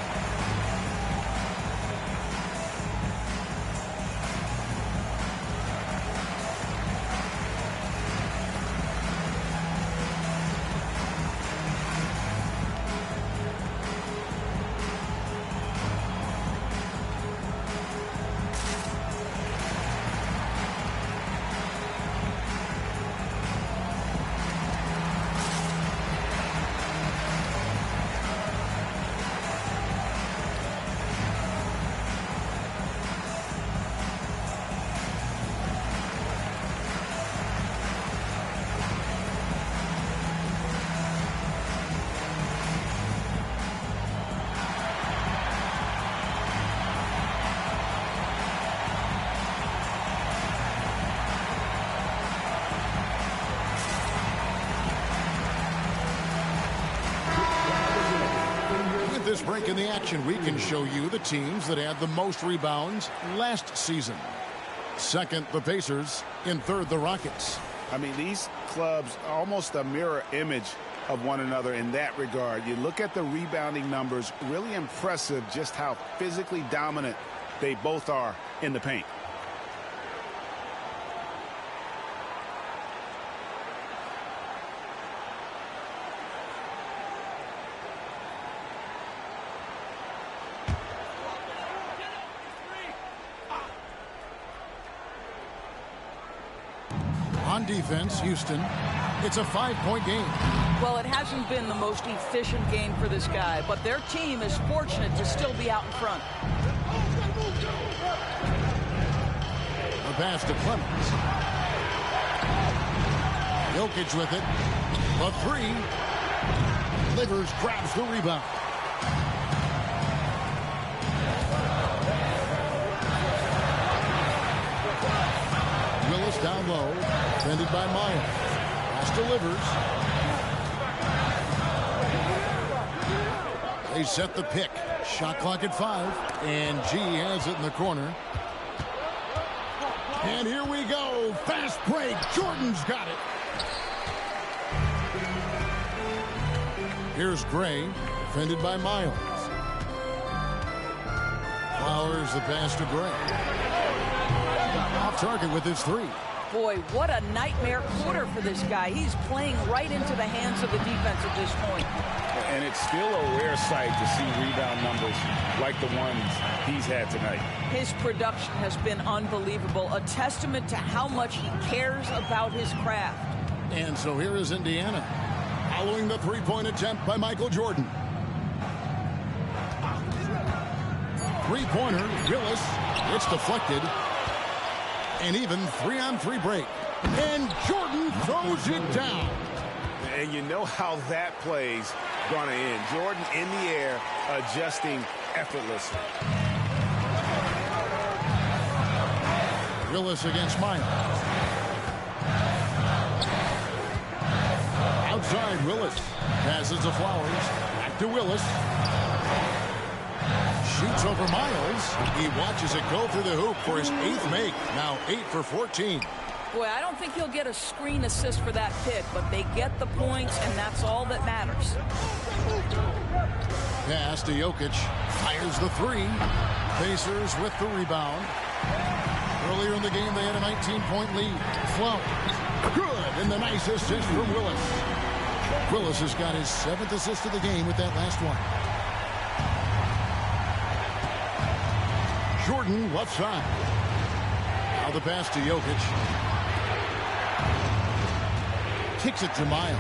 This break in the action, we can show you the teams that had the most rebounds last season. Second, the Pacers. In third, the Rockets. I mean, these clubs are almost a mirror image of one another in that regard. You look at the rebounding numbers, really impressive just how physically dominant they both are in the paint. On defense, Houston, it's a 5-point game. Well, it hasn't been the most efficient game for this guy, but their team is fortunate to still be out in front. A pass to Clemens. Jokic with it. A three. Livers grabs the rebound. Willis down low, defended by Miles. Pass delivers. They set the pick. Shot clock at 5, and G has it in the corner. And here we go. Fast break. Jordan's got it. Here's Gray, defended by Miles. Flowers the pass to Gray. Off target with his three. Boy, what a nightmare quarter for this guy. He's playing right into the hands of the defense at this point. And it's still a rare sight to see rebound numbers like the ones he's had tonight. His production has been unbelievable, a testament to how much he cares about his craft. And so here is Indiana, following the three-point attempt by Michael Jordan. Three-pointer, Willis. It's deflected. And even 3-on-3 break. And Jordan throws it down. And you know how that play's going to end. Jordan in the air, adjusting effortlessly. Willis against Miles. Outside, Willis. Passes to Flowers. Back to Willis. Shoots over Miles. He watches it go through the hoop for his 8th make. Now 8 for 14. Boy, I don't think he'll get a screen assist for that pick, but they get the points, and that's all that matters. Pass to Jokic. Fires the three. Pacers with the rebound. Earlier in the game, they had a 19-point lead. Flowers. Good. And the nice assist from Willis. Willis has got his 7th assist of the game with that last one. Jordan left side. Now the pass to Jokic. Kicks it to Miles.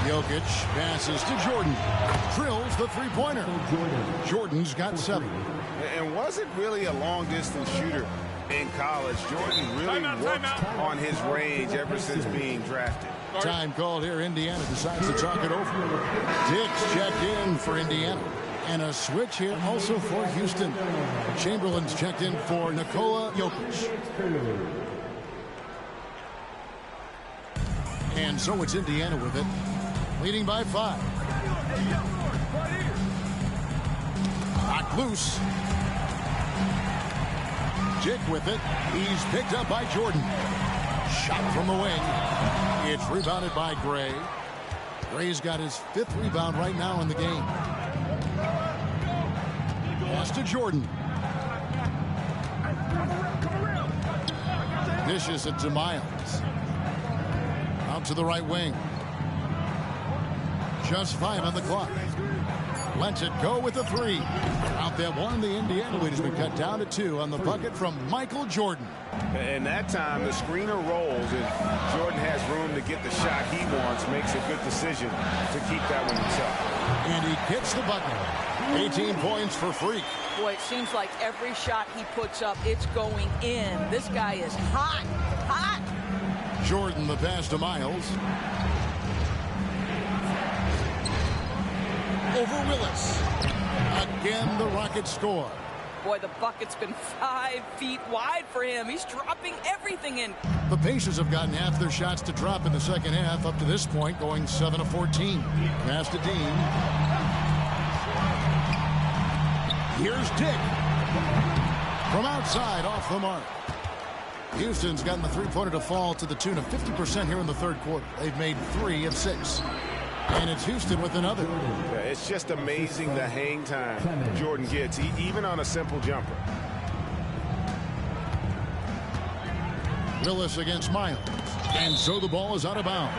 Jokic passes to Jordan. Drills the three-pointer. Jordan's got 7. And wasn't really a long-distance shooter in college. Jordan really worked on his range ever since being drafted. Time called here. Indiana decides to talk it over. Dix checked in for Indiana. And a switch here also for Houston. Chamberlain's checked in for Nikola Jokic. And so it's Indiana with it, leading by 5. Knocked loose. Dick with it. He's picked up by Jordan. Shot from the wing. It's rebounded by Gray. Gray's got his 5th rebound right now in the game. Pass to Jordan. Dishes it to Miles. Out to the right wing. Just 5 on the clock. Lets it go with the 3. Out that one, the Indiana lead has been cut down to 2 on the bucket from Michael Jordan. And that time, the screener rolls, and Jordan has room to get the shot he wants, makes a good decision to keep that one himself. And he gets the bucket. 18 points for Freak. Boy, it seems like every shot he puts up, it's going in. This guy is hot, hot. Jordan the pass to Miles. Over Willis. Again, the Rockets score. Boy, the bucket's been 5 feet wide for him. He's dropping everything in. The Pacers have gotten half their shots to drop in the second half up to this point, going 7 of 14. Pass to Dean. Here's Dick. From outside, off the mark. Houston's gotten the three-pointer to fall to the tune of 50% here in the third quarter. They've made 3 of 6. And it's Houston with another. Yeah, it's just amazing the hang time Jordan gets, even on a simple jumper. Willis against Miles. And so the ball is out of bounds.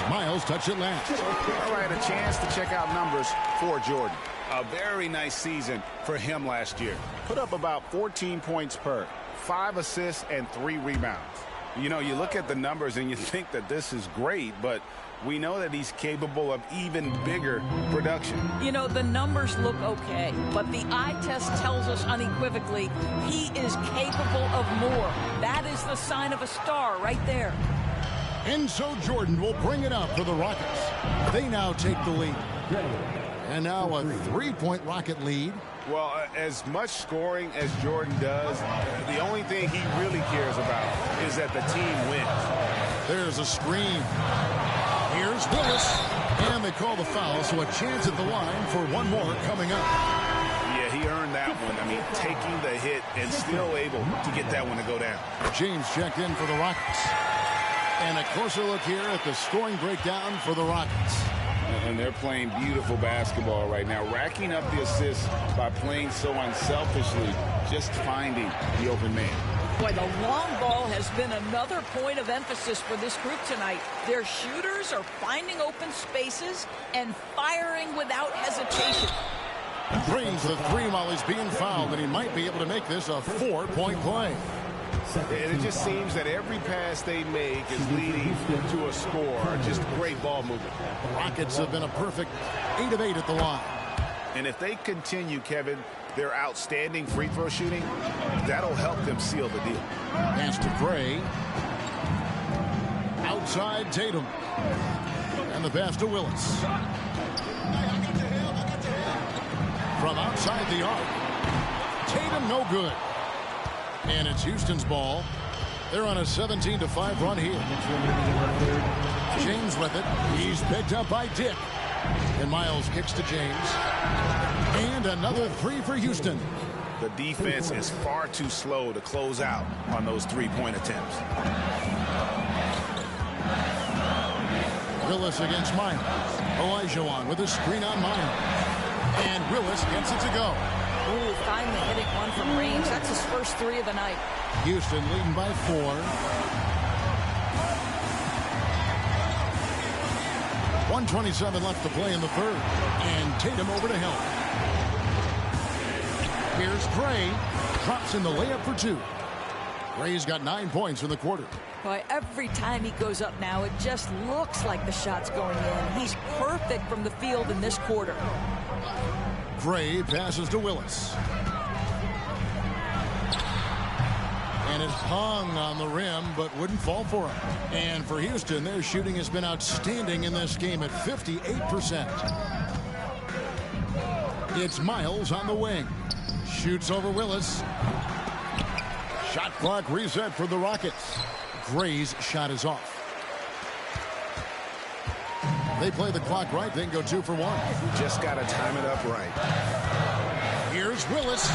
Miles touched it last. All right, a chance to check out numbers for Jordan. A very nice season for him last year. Put up about 14 points per, 5 assists, and 3 rebounds. You know, you look at the numbers and you think that this is great, but we know that he's capable of even bigger production. You know, the numbers look okay, but the eye test tells us unequivocally he is capable of more. That is the sign of a star right there. And so Jordan will bring it up for the Rockets. They now take the lead. And now a 3-point Rocket lead. Well, as much scoring as Jordan does, the only thing he really cares about is that the team wins. There's a screen. Here's Willis. And they call the foul, so a chance at the line for one more coming up. Yeah, he earned that one. I mean, taking the hit and still able to get that one to go down. James checked in for the Rockets. And a closer look here at the scoring breakdown for the Rockets. And they're playing beautiful basketball right now, racking up the assists by playing so unselfishly, just finding the open man. Boy, the long ball has been another point of emphasis for this group tonight. Their shooters are finding open spaces and firing without hesitation. Drains the 3 while he's being fouled, and he might be able to make this a 4-point play. And it just seems that every pass they make is leading to a score. Just great ball movement. The Rockets have been a perfect 8 of 8 at the line. And if they continue, Kevin, their outstanding free throw shooting, that'll help them seal the deal. Pass to Gray. Outside Tatum. And the pass to Willis. From outside the arc. Tatum no good. And it's Houston's ball. They're on a 17-5 run here. James with it. He's picked up by Dick. And Miles kicks to James. And another 3 for Houston. The defense is far too slow to close out on those 3-point attempts. Willis against Miles. Olajuwon with a screen on Miles. And Willis gets it to go. Ooh, finally hitting one from range. That's his first 3 of the night. Houston leading by 4. 1:27 left to play in the third. And Tatum over to help. Here's Gray. Drops in the layup for 2. Gray's got 9 points in the quarter. Boy, every time he goes up now, it just looks like the shot's going in. He's perfect from the field in this quarter. Gray passes to Willis. And it hung on the rim, but wouldn't fall for him. And for Houston, their shooting has been outstanding in this game at 58%. It's Miles on the wing. Shoots over Willis. Shot clock reset for the Rockets. Gray's shot is off. They play the clock right, then go 2 for 1. Just got to time it up right. Here's Willis.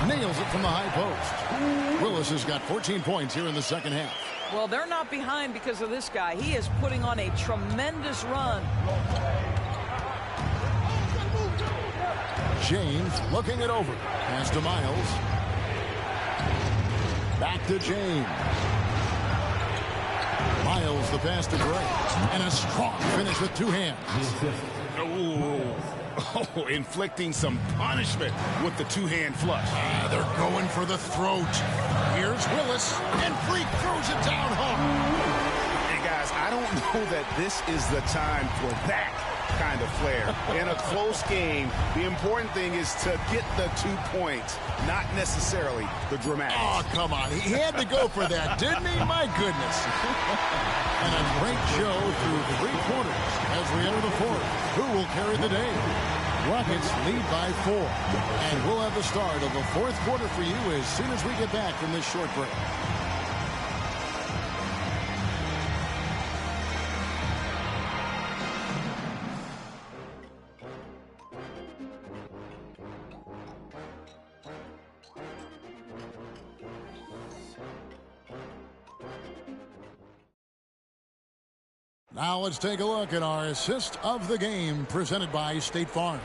Nails it from the high post. Willis has got 14 points here in the second half. Well, they're not behind because of this guy. He is putting on a tremendous run. James looking it over. Pass to Miles. Back to James. Miles the pass to Gray. And a strong finish with 2 hands. Oh, inflicting some punishment with the 2-hand flush. They're going for the throat. Here's Willis. And Freak throws it down home. Hey, guys, I don't know that this is the time for that kind of flair. In a close game, the important thing is to get the 2 points, not necessarily the dramatics. Oh, come on. He had to go for that, didn't he? My goodness. And a great show through 3 quarters as we enter the 4th. Who will carry the day? Rockets lead by 4. And we'll have the start of the 4th quarter for you as soon as we get back from this short break. Now let's take a look at our assist of the game presented by State Farm.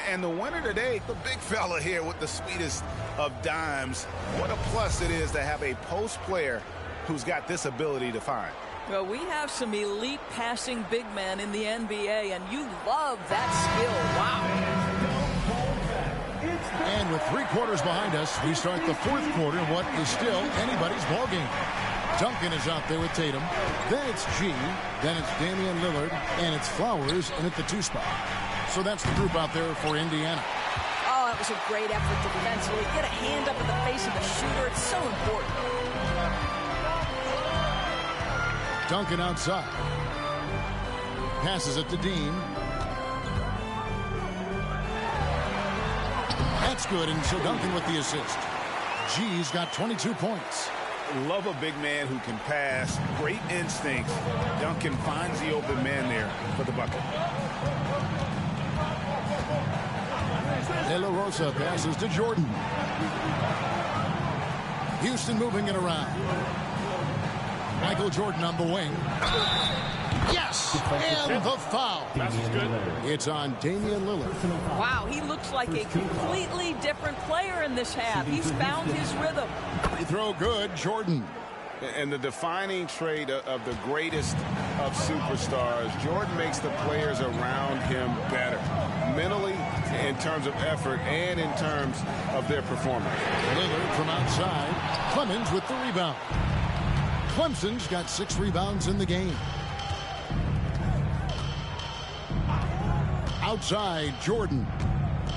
And the winner today, the big fella here with the sweetest of dimes. What a plus it is to have a post player who's got this ability to find. Well, we have some elite passing big men in the NBA, and you love that skill. Wow. And with 3 quarters behind us, we start the 4th quarter in what is still anybody's ball game. Duncan is out there with Tatum. Then it's G. Then it's Damian Lillard. And it's Flowers in at the 2 spot. So that's the group out there for Indiana. Oh, that was a great effort defensively. Get a hand up in the face of the shooter. It's so important. Duncan outside. Passes it to Dean. That's good, and so Duncan with the assist. G's got 22 points. Love a big man who can pass. Great instincts. Duncan finds the open man there for the bucket. De La Rosa passes to Jordan. Houston moving it around. Michael Jordan on the wing. Yes! And the foul. That's good. It's on Damian Lillard. Wow, he looks like a completely different player in this half. He's found his rhythm. Free throw good, Jordan. And the defining trait of the greatest of superstars, Jordan makes the players around him better. Mentally, in terms of effort, and in terms of their performance. Lillard from outside. Clemens with the rebound. Clemson's got 6 rebounds in the game. Outside, Jordan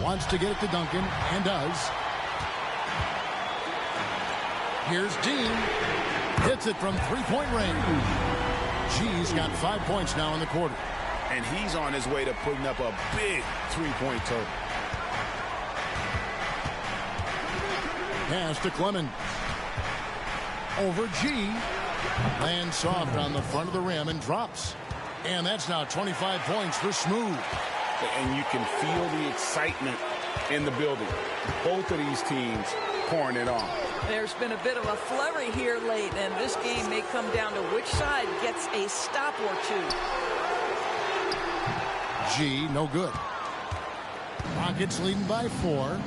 wants to get it to Duncan, and does. Here's Dean. Hits it from 3-point range. G's got 5 points now in the quarter. And he's on his way to putting up a big 3-point total. Pass to Clemens. Over G. Lands soft on the front of the rim and drops. And that's now 25 points for Smooth. And you can feel the excitement in the building. Both of these teams pouring it on. There's been a bit of a flurry here late, and this game may come down to which side gets a stop or 2. G, no good. Rockets leading by 4.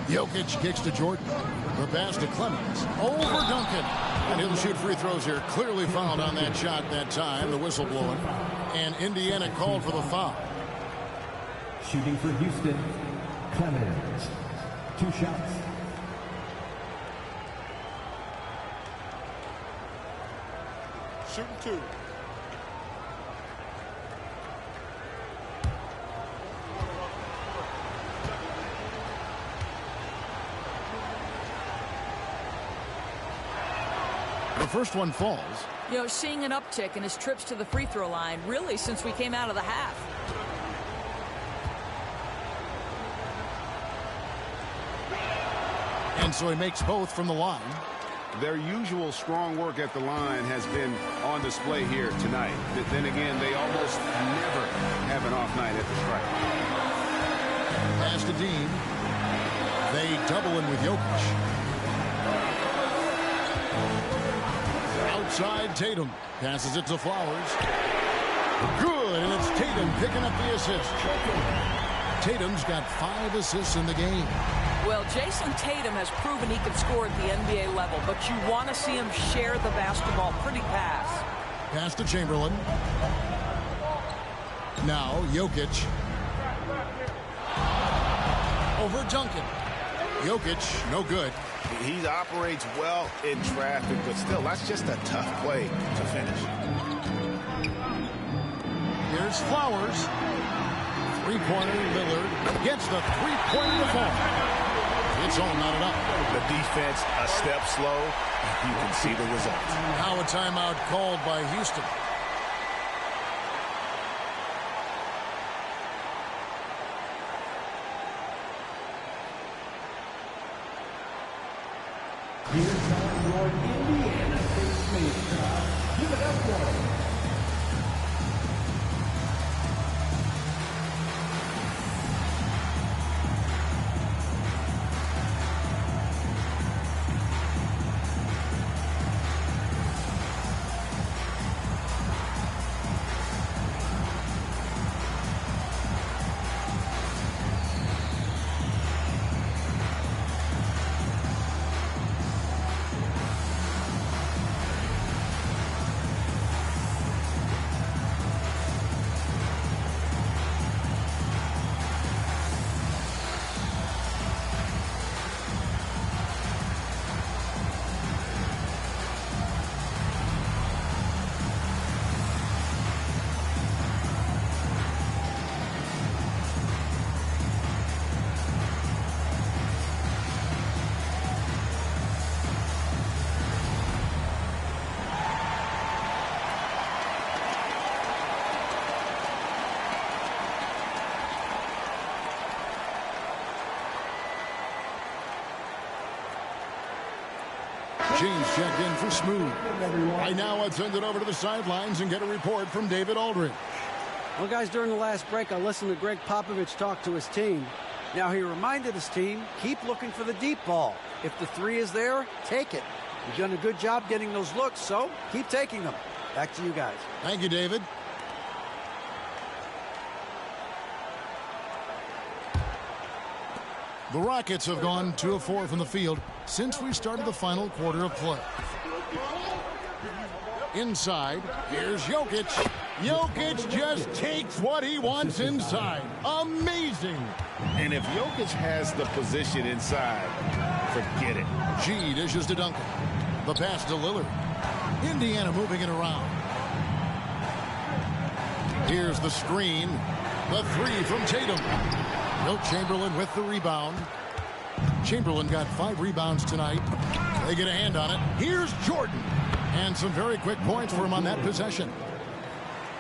Jokic kicks to Jordan. The pass to Clemens. Over Duncan. And he'll shoot free throws here. Clearly fouled on that shot that time. The whistle blowing. And Indiana called for the foul. Shooting for Houston, Clemens. 2 shots. Shooting 2. The first one falls. You know, seeing an uptick in his trips to the free throw line, really, since we came out of the half. And so he makes both from the line. Their usual strong work at the line has been on display here tonight. But then again, they almost never have an off night at the stripe. Pass to Dean. They double in with Jokic. Outside Tatum. Passes it to Flowers. Good, and it's Tatum picking up the assist. Tatum's got 5 assists in the game. Well, Jason Tatum has proven he can score at the NBA level, but you want to see him share the basketball. Pretty pass. Pass to Chamberlain. Now Jokic. Over Duncan. Jokic, no good. He operates well in traffic, but still, that's just a tough play to finish. Here's Flowers. Three-pointer, Lillard gets the three-pointer to fall. It's all knotted up. The defense a step slow. You can see the results. Now a timeout called by Houston. Here's your Indiana State Space crowd. Give it up for him. James checked in for Smooth. Right now, I'd send it over to the sidelines and get a report from David Aldridge. Well, guys, during the last break, I listened to Greg Popovich talk to his team. Now, he reminded his team, keep looking for the deep ball. If the three is there, take it. You've done a good job getting those looks, so keep taking them. Back to you guys. Thank you, David. The Rockets have gone 2 of 4 from the field since we started the final quarter of play. Inside, here's Jokic. Jokic just takes what he wants inside. Amazing. And if Jokic has the position inside, forget it. G dishes to Duncan. The pass to Lillard. Indiana moving it around. Here's the screen. The three from Tatum. Wilt Chamberlain with the rebound. Chamberlain got 5 rebounds tonight. They get a hand on it. Here's Jordan. And some very quick points for him on that possession.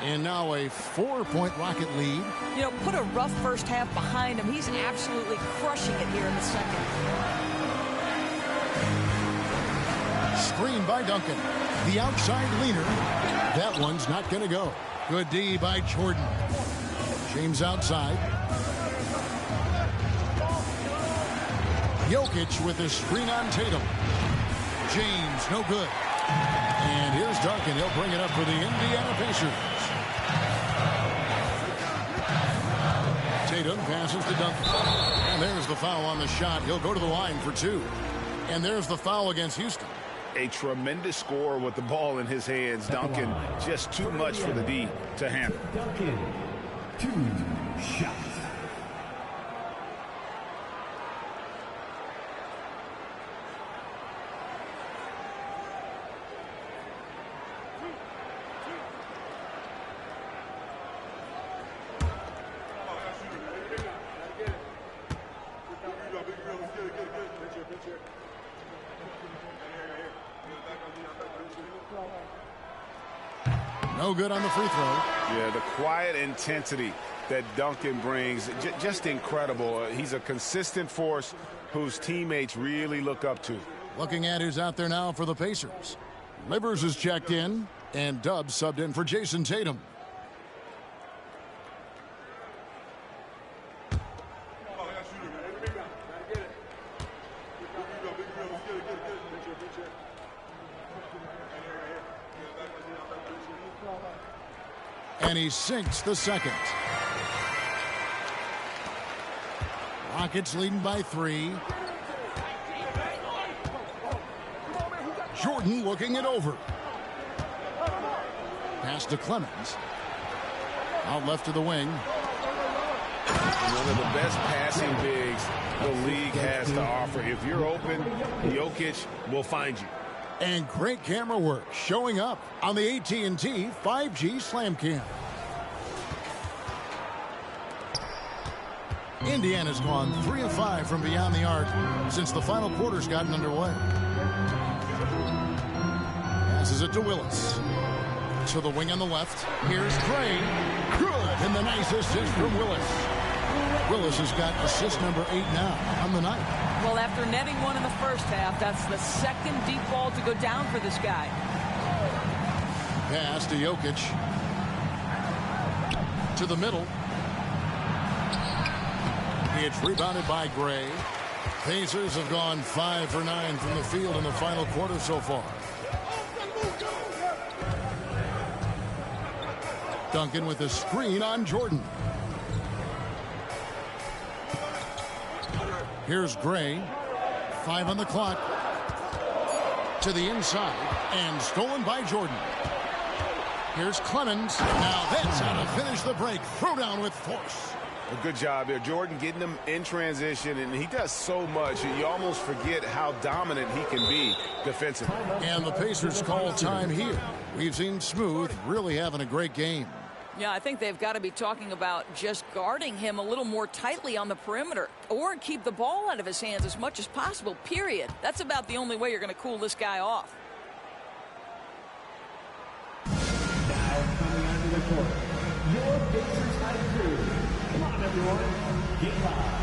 And now a 4-point Rocket lead. You know, put a rough first half behind him. He's absolutely crushing it here in the second. Screen by Duncan. The outside leaner. That one's not going to go. Good D by Jordan. James outside. Jokic with his screen on Tatum. James, no good. And here's Duncan. He'll bring it up for the Indiana Pacers. Tatum passes to Duncan. And there's the foul on the shot. He'll go to the line for 2. And there's the foul against Houston. A tremendous scorer with the ball in his hands. Duncan, just too much for the D to handle. Duncan, 2 shots. No good on the free throw. Yeah, the quiet intensity that Duncan brings, just incredible. He's a consistent force whose teammates really look up to. Looking at who's out there now for the Pacers. Livers is checked in, and Dubs subbed in for Jason Tatum. And he sinks the second. Rockets leading by 3. Jordan looking it over. Pass to Clemens. Out left to the wing. One of the best passing bigs the league has to offer. If you're open, Jokic will find you. And great camera work showing up on the AT&T 5G Slam Cam. Indiana's gone 3 of 5 from beyond the arc since the final quarter's gotten underway. Passes it to Willis. To the wing on the left. Here's Gray. Good. And the nice assist from Willis. Willis has got assist number 8 now on the night. Well, after netting one in the first half, that's the second deep ball to go down for this guy. Pass to Jokic. To the middle. It's rebounded by Gray. Pacers have gone 5 for 9 from the field in the final quarter so far. Duncan with a screen on Jordan. Here's Gray. 5 on the clock. To the inside. And stolen by Jordan. Here's Clemens. Now that's how to finish the break. Throw down with force. A good job there. Jordan getting them in transition, and he does so much. You almost forget how dominant he can be defensively. And the Pacers call time here. We've seen Smooth really having a great game. Yeah, I think they've got to be talking about just guarding him a little more tightly on the perimeter or keep the ball out of his hands as much as possible, period. That's about the only way you're going to cool this guy off. Now coming onto the court, your Pacers high crew. Come on, everyone, get live.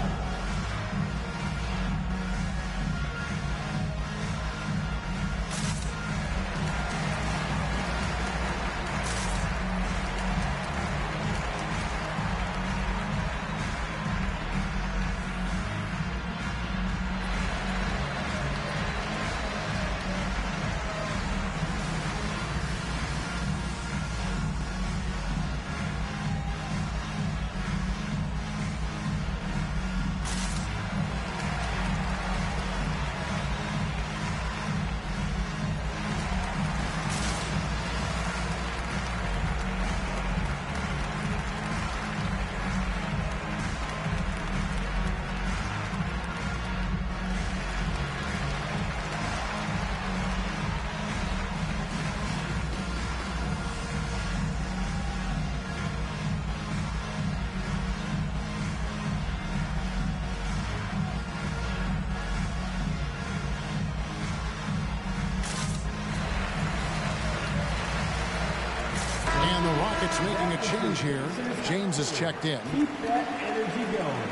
And the Rockets making a change here. James is checked in. Keep that energy going.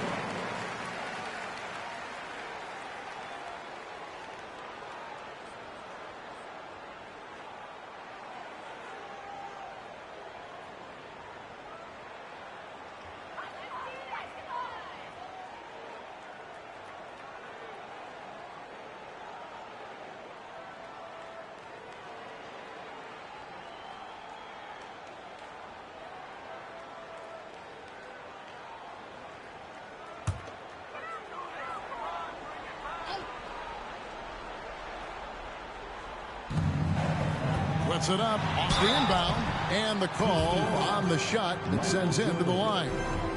Puts it up off the inbound, and the call on the shot that sends him to the line.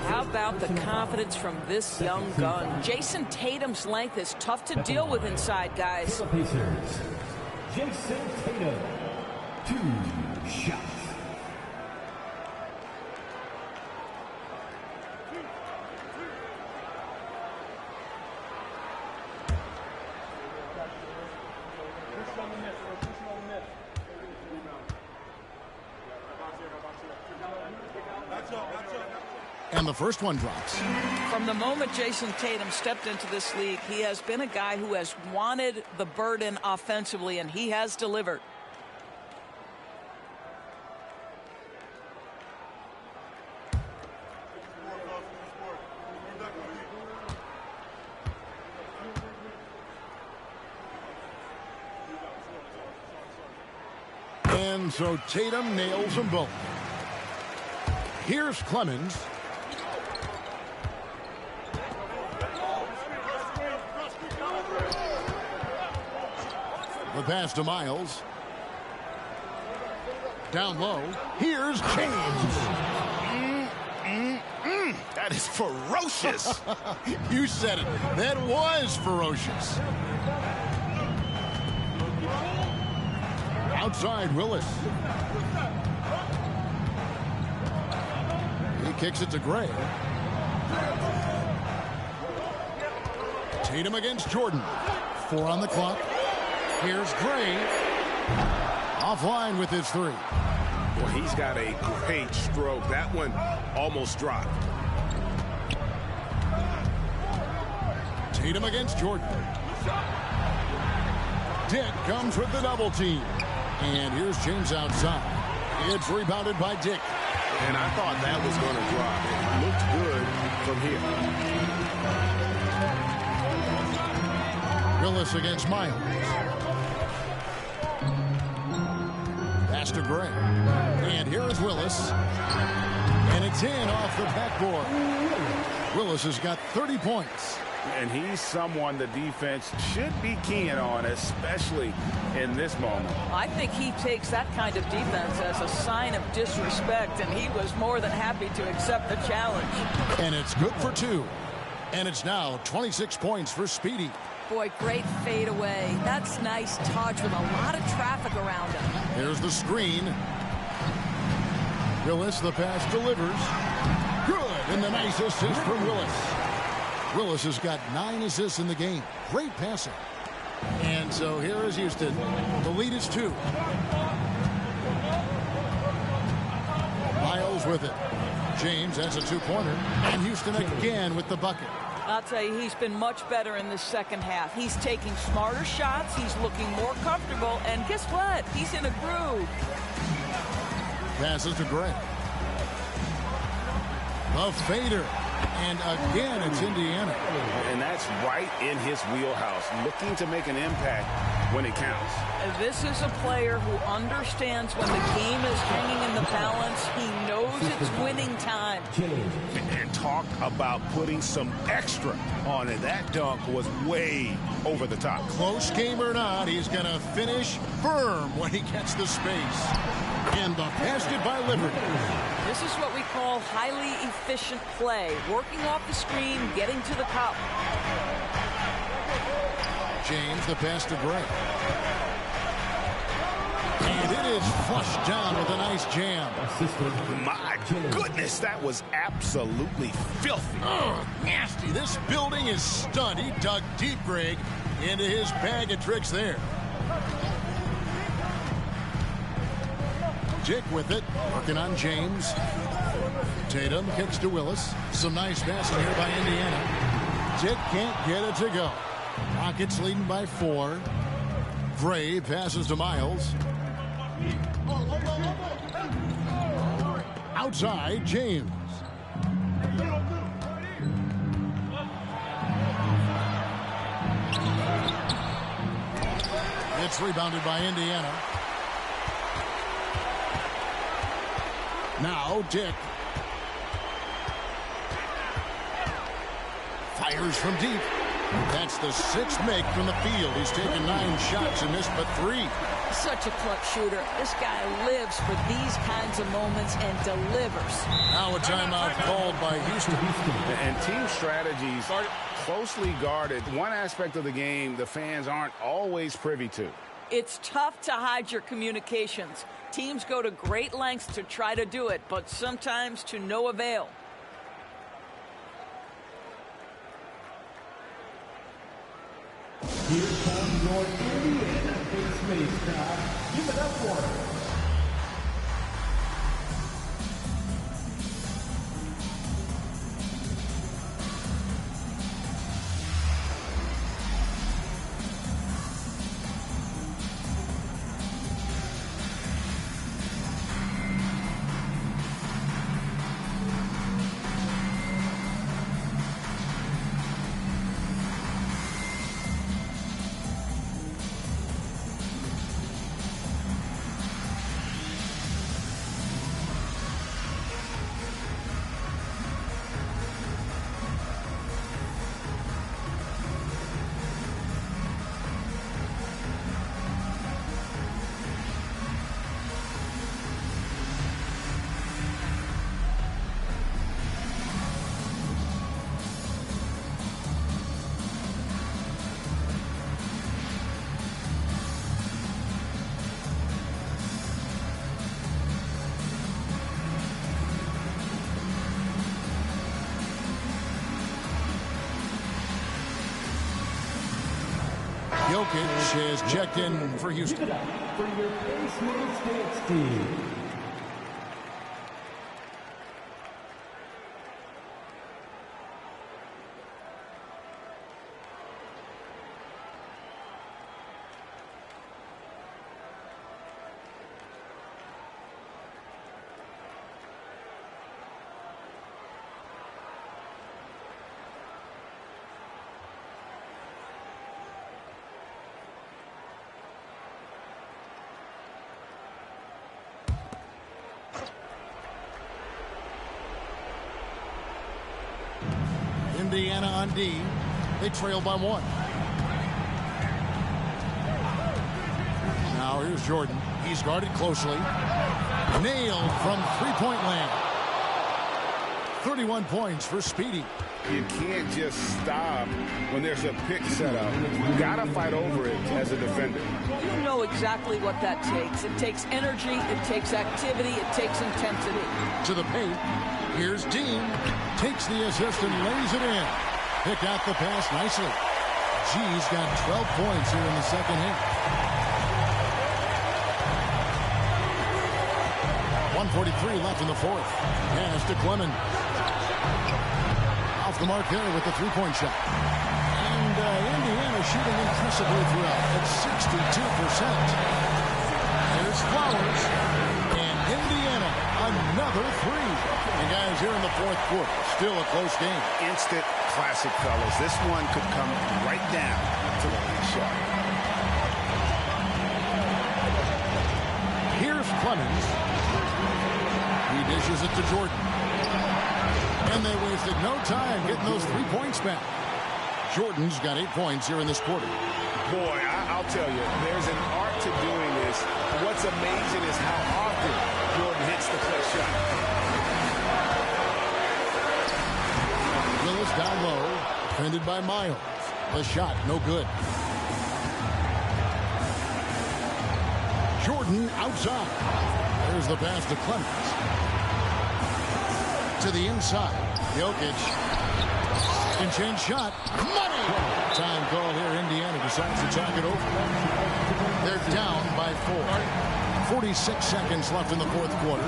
How about the confidence from this young gun? Jason Tatum's length is tough to deal with inside, guys. The Pacers, Jason Tatum, 2 shots. And the first one drops. From the moment Jason Tatum stepped into this league, he has been a guy who has wanted the burden offensively, and he has delivered. And so Tatum nails them both. Here's Clemens. The pass to Miles. Down low. Here's James. That is ferocious. You said it. That was ferocious. Outside Willis. He kicks it to Gray. Tatum against Jordan. 4 on the clock. Here's Gray. Offline with his 3. Well, he's got a great stroke. That one almost dropped. Tatum against Jordan. Dick comes with the double team. And here's James outside. It's rebounded by Dick. And I thought that was going to drop. It looked good from here. Willis against Miles. Pass to Gray. And here is Willis. And it's in off the backboard. Willis has got 30 points. And he's someone the defense should be keying on, especially in this moment. I think he takes that kind of defense as a sign of disrespect, and he was more than happy to accept the challenge. And it's good for 2. And it's now 26 points for Speedy. Boy, great fadeaway. That's nice touch with a lot of traffic around him. Here's the screen. Willis, the pass delivers. Good, and the nice assist from Willis. Willis has got 9 assists in the game. Great passing. And so here is Houston. The lead is 2. Miles with it. James has a 2-pointer. And Houston again with the bucket. I'll tell you, he's been much better in the second half. He's taking smarter shots. He's looking more comfortable. And guess what? He's in a groove. Passes to Gray. The fader. And again, it's Indiana. And that's right in his wheelhouse, looking to make an impact when it counts. This is a player who understands when the game is hanging in the balance. He knows it's winning time. And talk about putting some extra on it. That dunk was way over the top. Close game or not, he's going to finish firm when he gets the space. And the basket by Liberty. This is what we call highly efficient play. Working off the screen, getting to the cup. James, the pass to Gray. And it is flushed down with a nice jam. My goodness, that was absolutely filthy. Oh, nasty. This building is stunned. He dug deep, Greg, into his bag of tricks there. Dick with it, working on James. Tatum kicks to Willis. Some nice passing here by Indiana. Dick can't get it to go. Rockets leading by 4. Gray passes to Miles. Outside, James. It's rebounded by Indiana. Now Dick fires from deep. That's the 6th make from the field. He's taken 9 shots and missed but 3. Such a clutch shooter. This guy lives for these kinds of moments and delivers. Now a timeout called by Houston. And team strategies closely guarded. One aspect of the game the fans aren't always privy to. It's tough to hide your communications. Teams go to great lengths to try to do it, but sometimes to no avail. Here comes your Indiana Big Space crowd. Give it up for him. Jokic has checked in for Houston. Give it up for your Basement Sports team. Indiana on D. They trail by 1. Now here's Jordan. He's guarded closely. Nailed from three-point land. 31 points for Speedy. You can't just stop when there's a pick set up. You got to fight over it as a defender. You know exactly what that takes. It takes energy, it takes activity, it takes intensity. To the paint. Here's Dean. Takes the assist and lays it in. Picked out the pass nicely. G's got 12 points here in the second half. 1:43 left in the fourth. Pass to Clemens. Off the mark there with the three-point shot. And Indiana shooting impressively throughout at 62%. There's Flowers. And Indiana, another three. And guys, here in the fourth quarter, still a close game. Instant classic, fellas. This one could come right down to the last shot. Here's Clemens. He dishes it to Jordan. And they wasted no time getting those 3 points back. Jordan's got 8 points here in this quarter. Boy, I'll tell you, there's an art to doing this. What's amazing is how often Jordan hits the clutch shot. Willis down low, defended by Miles. The shot, no good. Jordan outside. There's the pass to Clemens. To the inside. Jokic. And change shot. Money! Time call here. Indiana decides to talk it over. They're down by 4. 46 seconds left in the fourth quarter.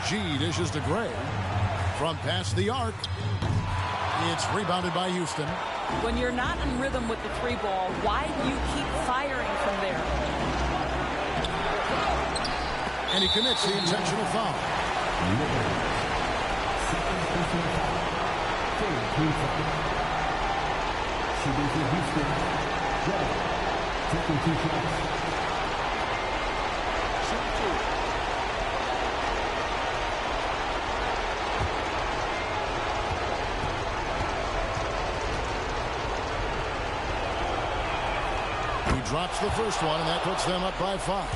G dishes to Gray. From past the arc. It's rebounded by Houston. When you're not in rhythm with the three ball, why do you keep firing from there? And he commits the intentional foul. Shooting for Houston. Taking 2 shots. drops the first one, and that puts them up by 5.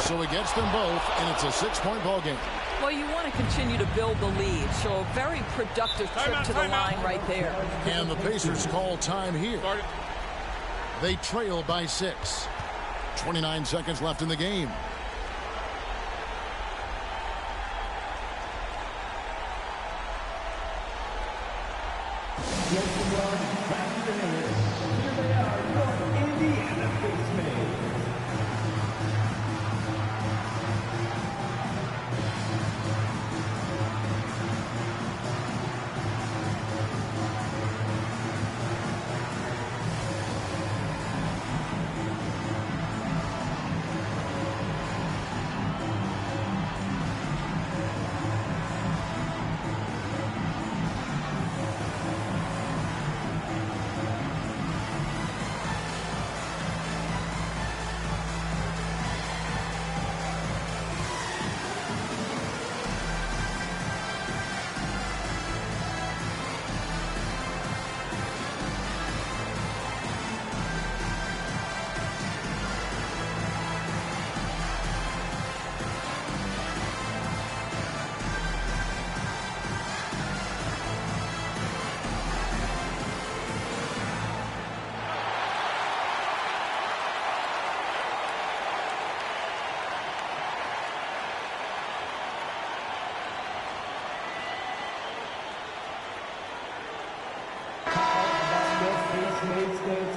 So he gets them both, and it's a 6-point ball game. Well, you want to continue to build the lead, so a very productive trip to the line right there. And the Pacers call time here. They trail by 6. 29 seconds left in the game.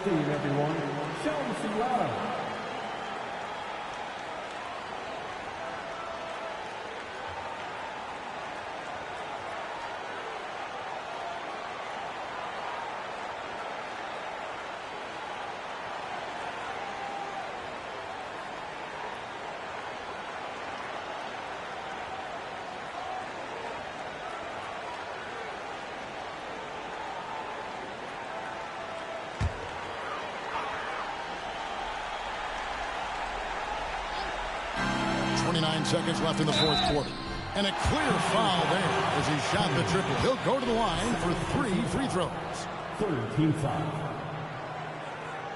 Team, everyone. Show them some love. Seconds left in the fourth quarter. And a clear foul there as he shot the triple. He'll go to the line for 3 free throws. Third team foul.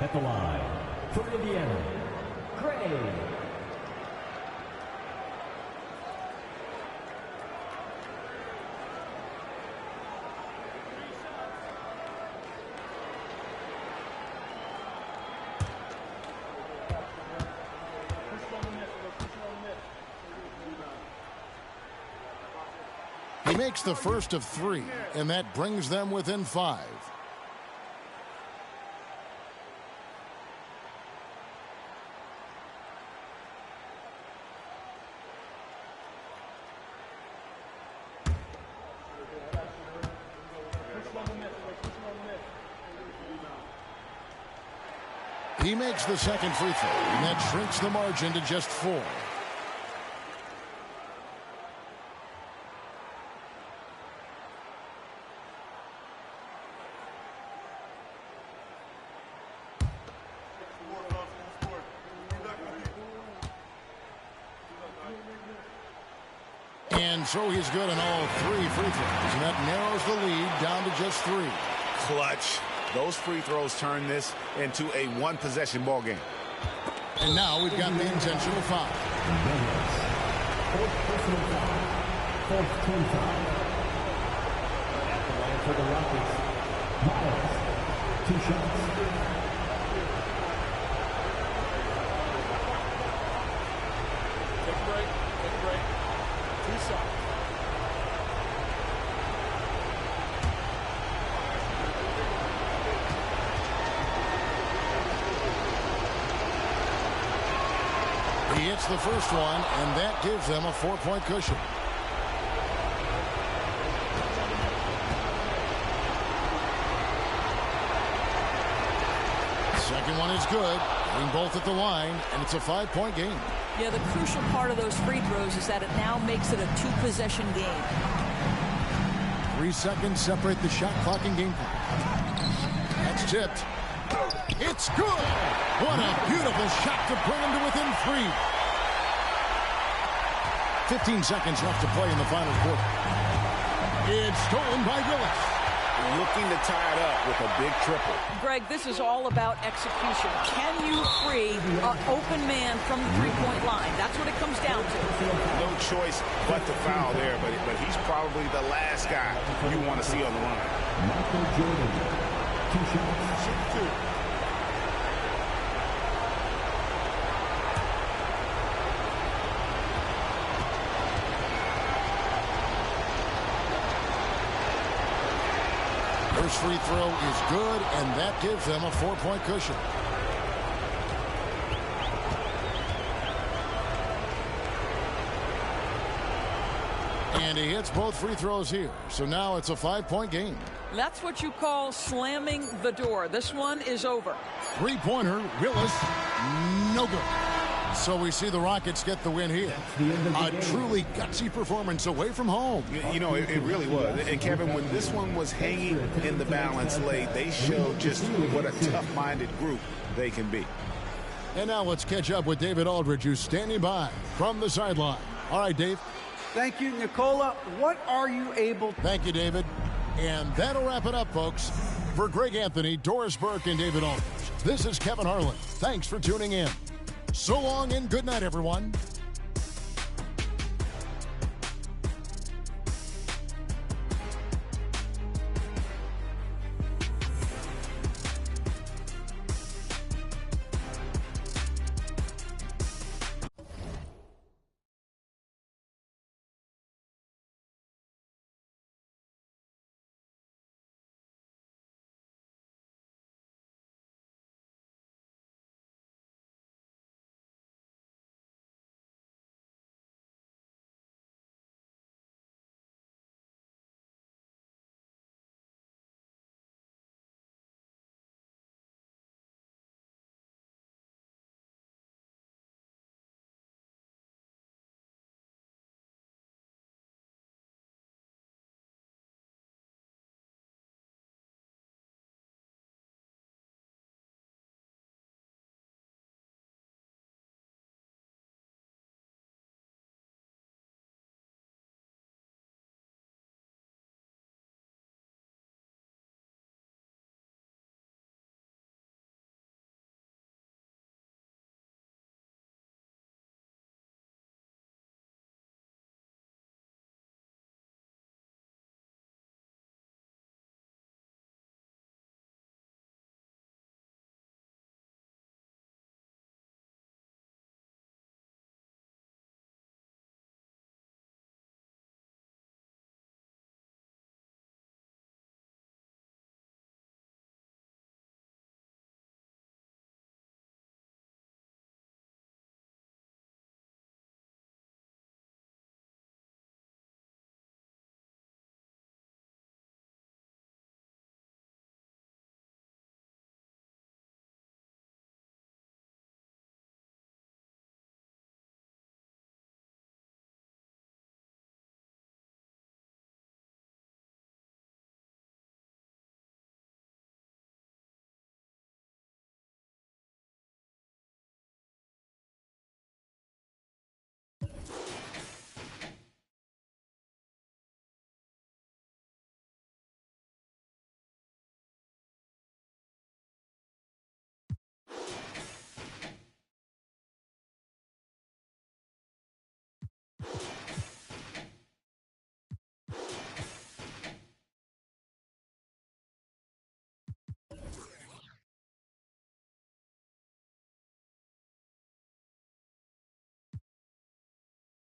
At the line for Indiana, Gray. He makes the first of 3, and that brings them within 5. He makes the second free throw, and that shrinks the margin to just 4. And so he's good on all 3 free throws, and that narrows the lead down to just 3. Clutch. Those free throws turn this into a 1-possession ball game. And now we've got the intentional foul. Fourth personal foul. Fourth team foul. At the line for the Rockets, Miles. 2 shots. Take a break. Take a break. 2 shots. He hits the first one, and that gives them a 4-point cushion. Second one is good. Hitting both at the line, and it's a 5-point game. Yeah, the crucial part of those free throws is that it now makes it a 2-possession game. 3 seconds separate the shot clock and game clock. That's tipped. It's good. What a beautiful shot to bring him to within 3. 15 seconds left to play in the final quarter. It's stolen by Willis. Looking to tie it up with a big triple. Greg, this is all about execution. Can you free an open man from the three-point line? That's what it comes down to. No choice but to foul there, but he's probably the last guy you want to see on the line. Michael Jordan, 2 shots. Shoot 2. First free throw is good, and that gives them a 4-point cushion. And he hits both free throws here. So now it's a 5-point game. That's what you call slamming the door. This one is over. Three-pointer, Willis, no good. So we see the Rockets get the win here. A truly gutsy performance away from home. You know, it really was. And Kevin, when this one was hanging in the balance late, they showed just what a tough-minded group they can be. And now let's catch up with David Aldridge, who's standing by from the sideline. All right, Dave. Thank you, Nicola. What are you able to... Thank you, David. And that'll wrap it up, folks. For Greg Anthony, Doris Burke, and David Aldridge, this is Kevin Harlan. Thanks for tuning in. So long and good night, everyone.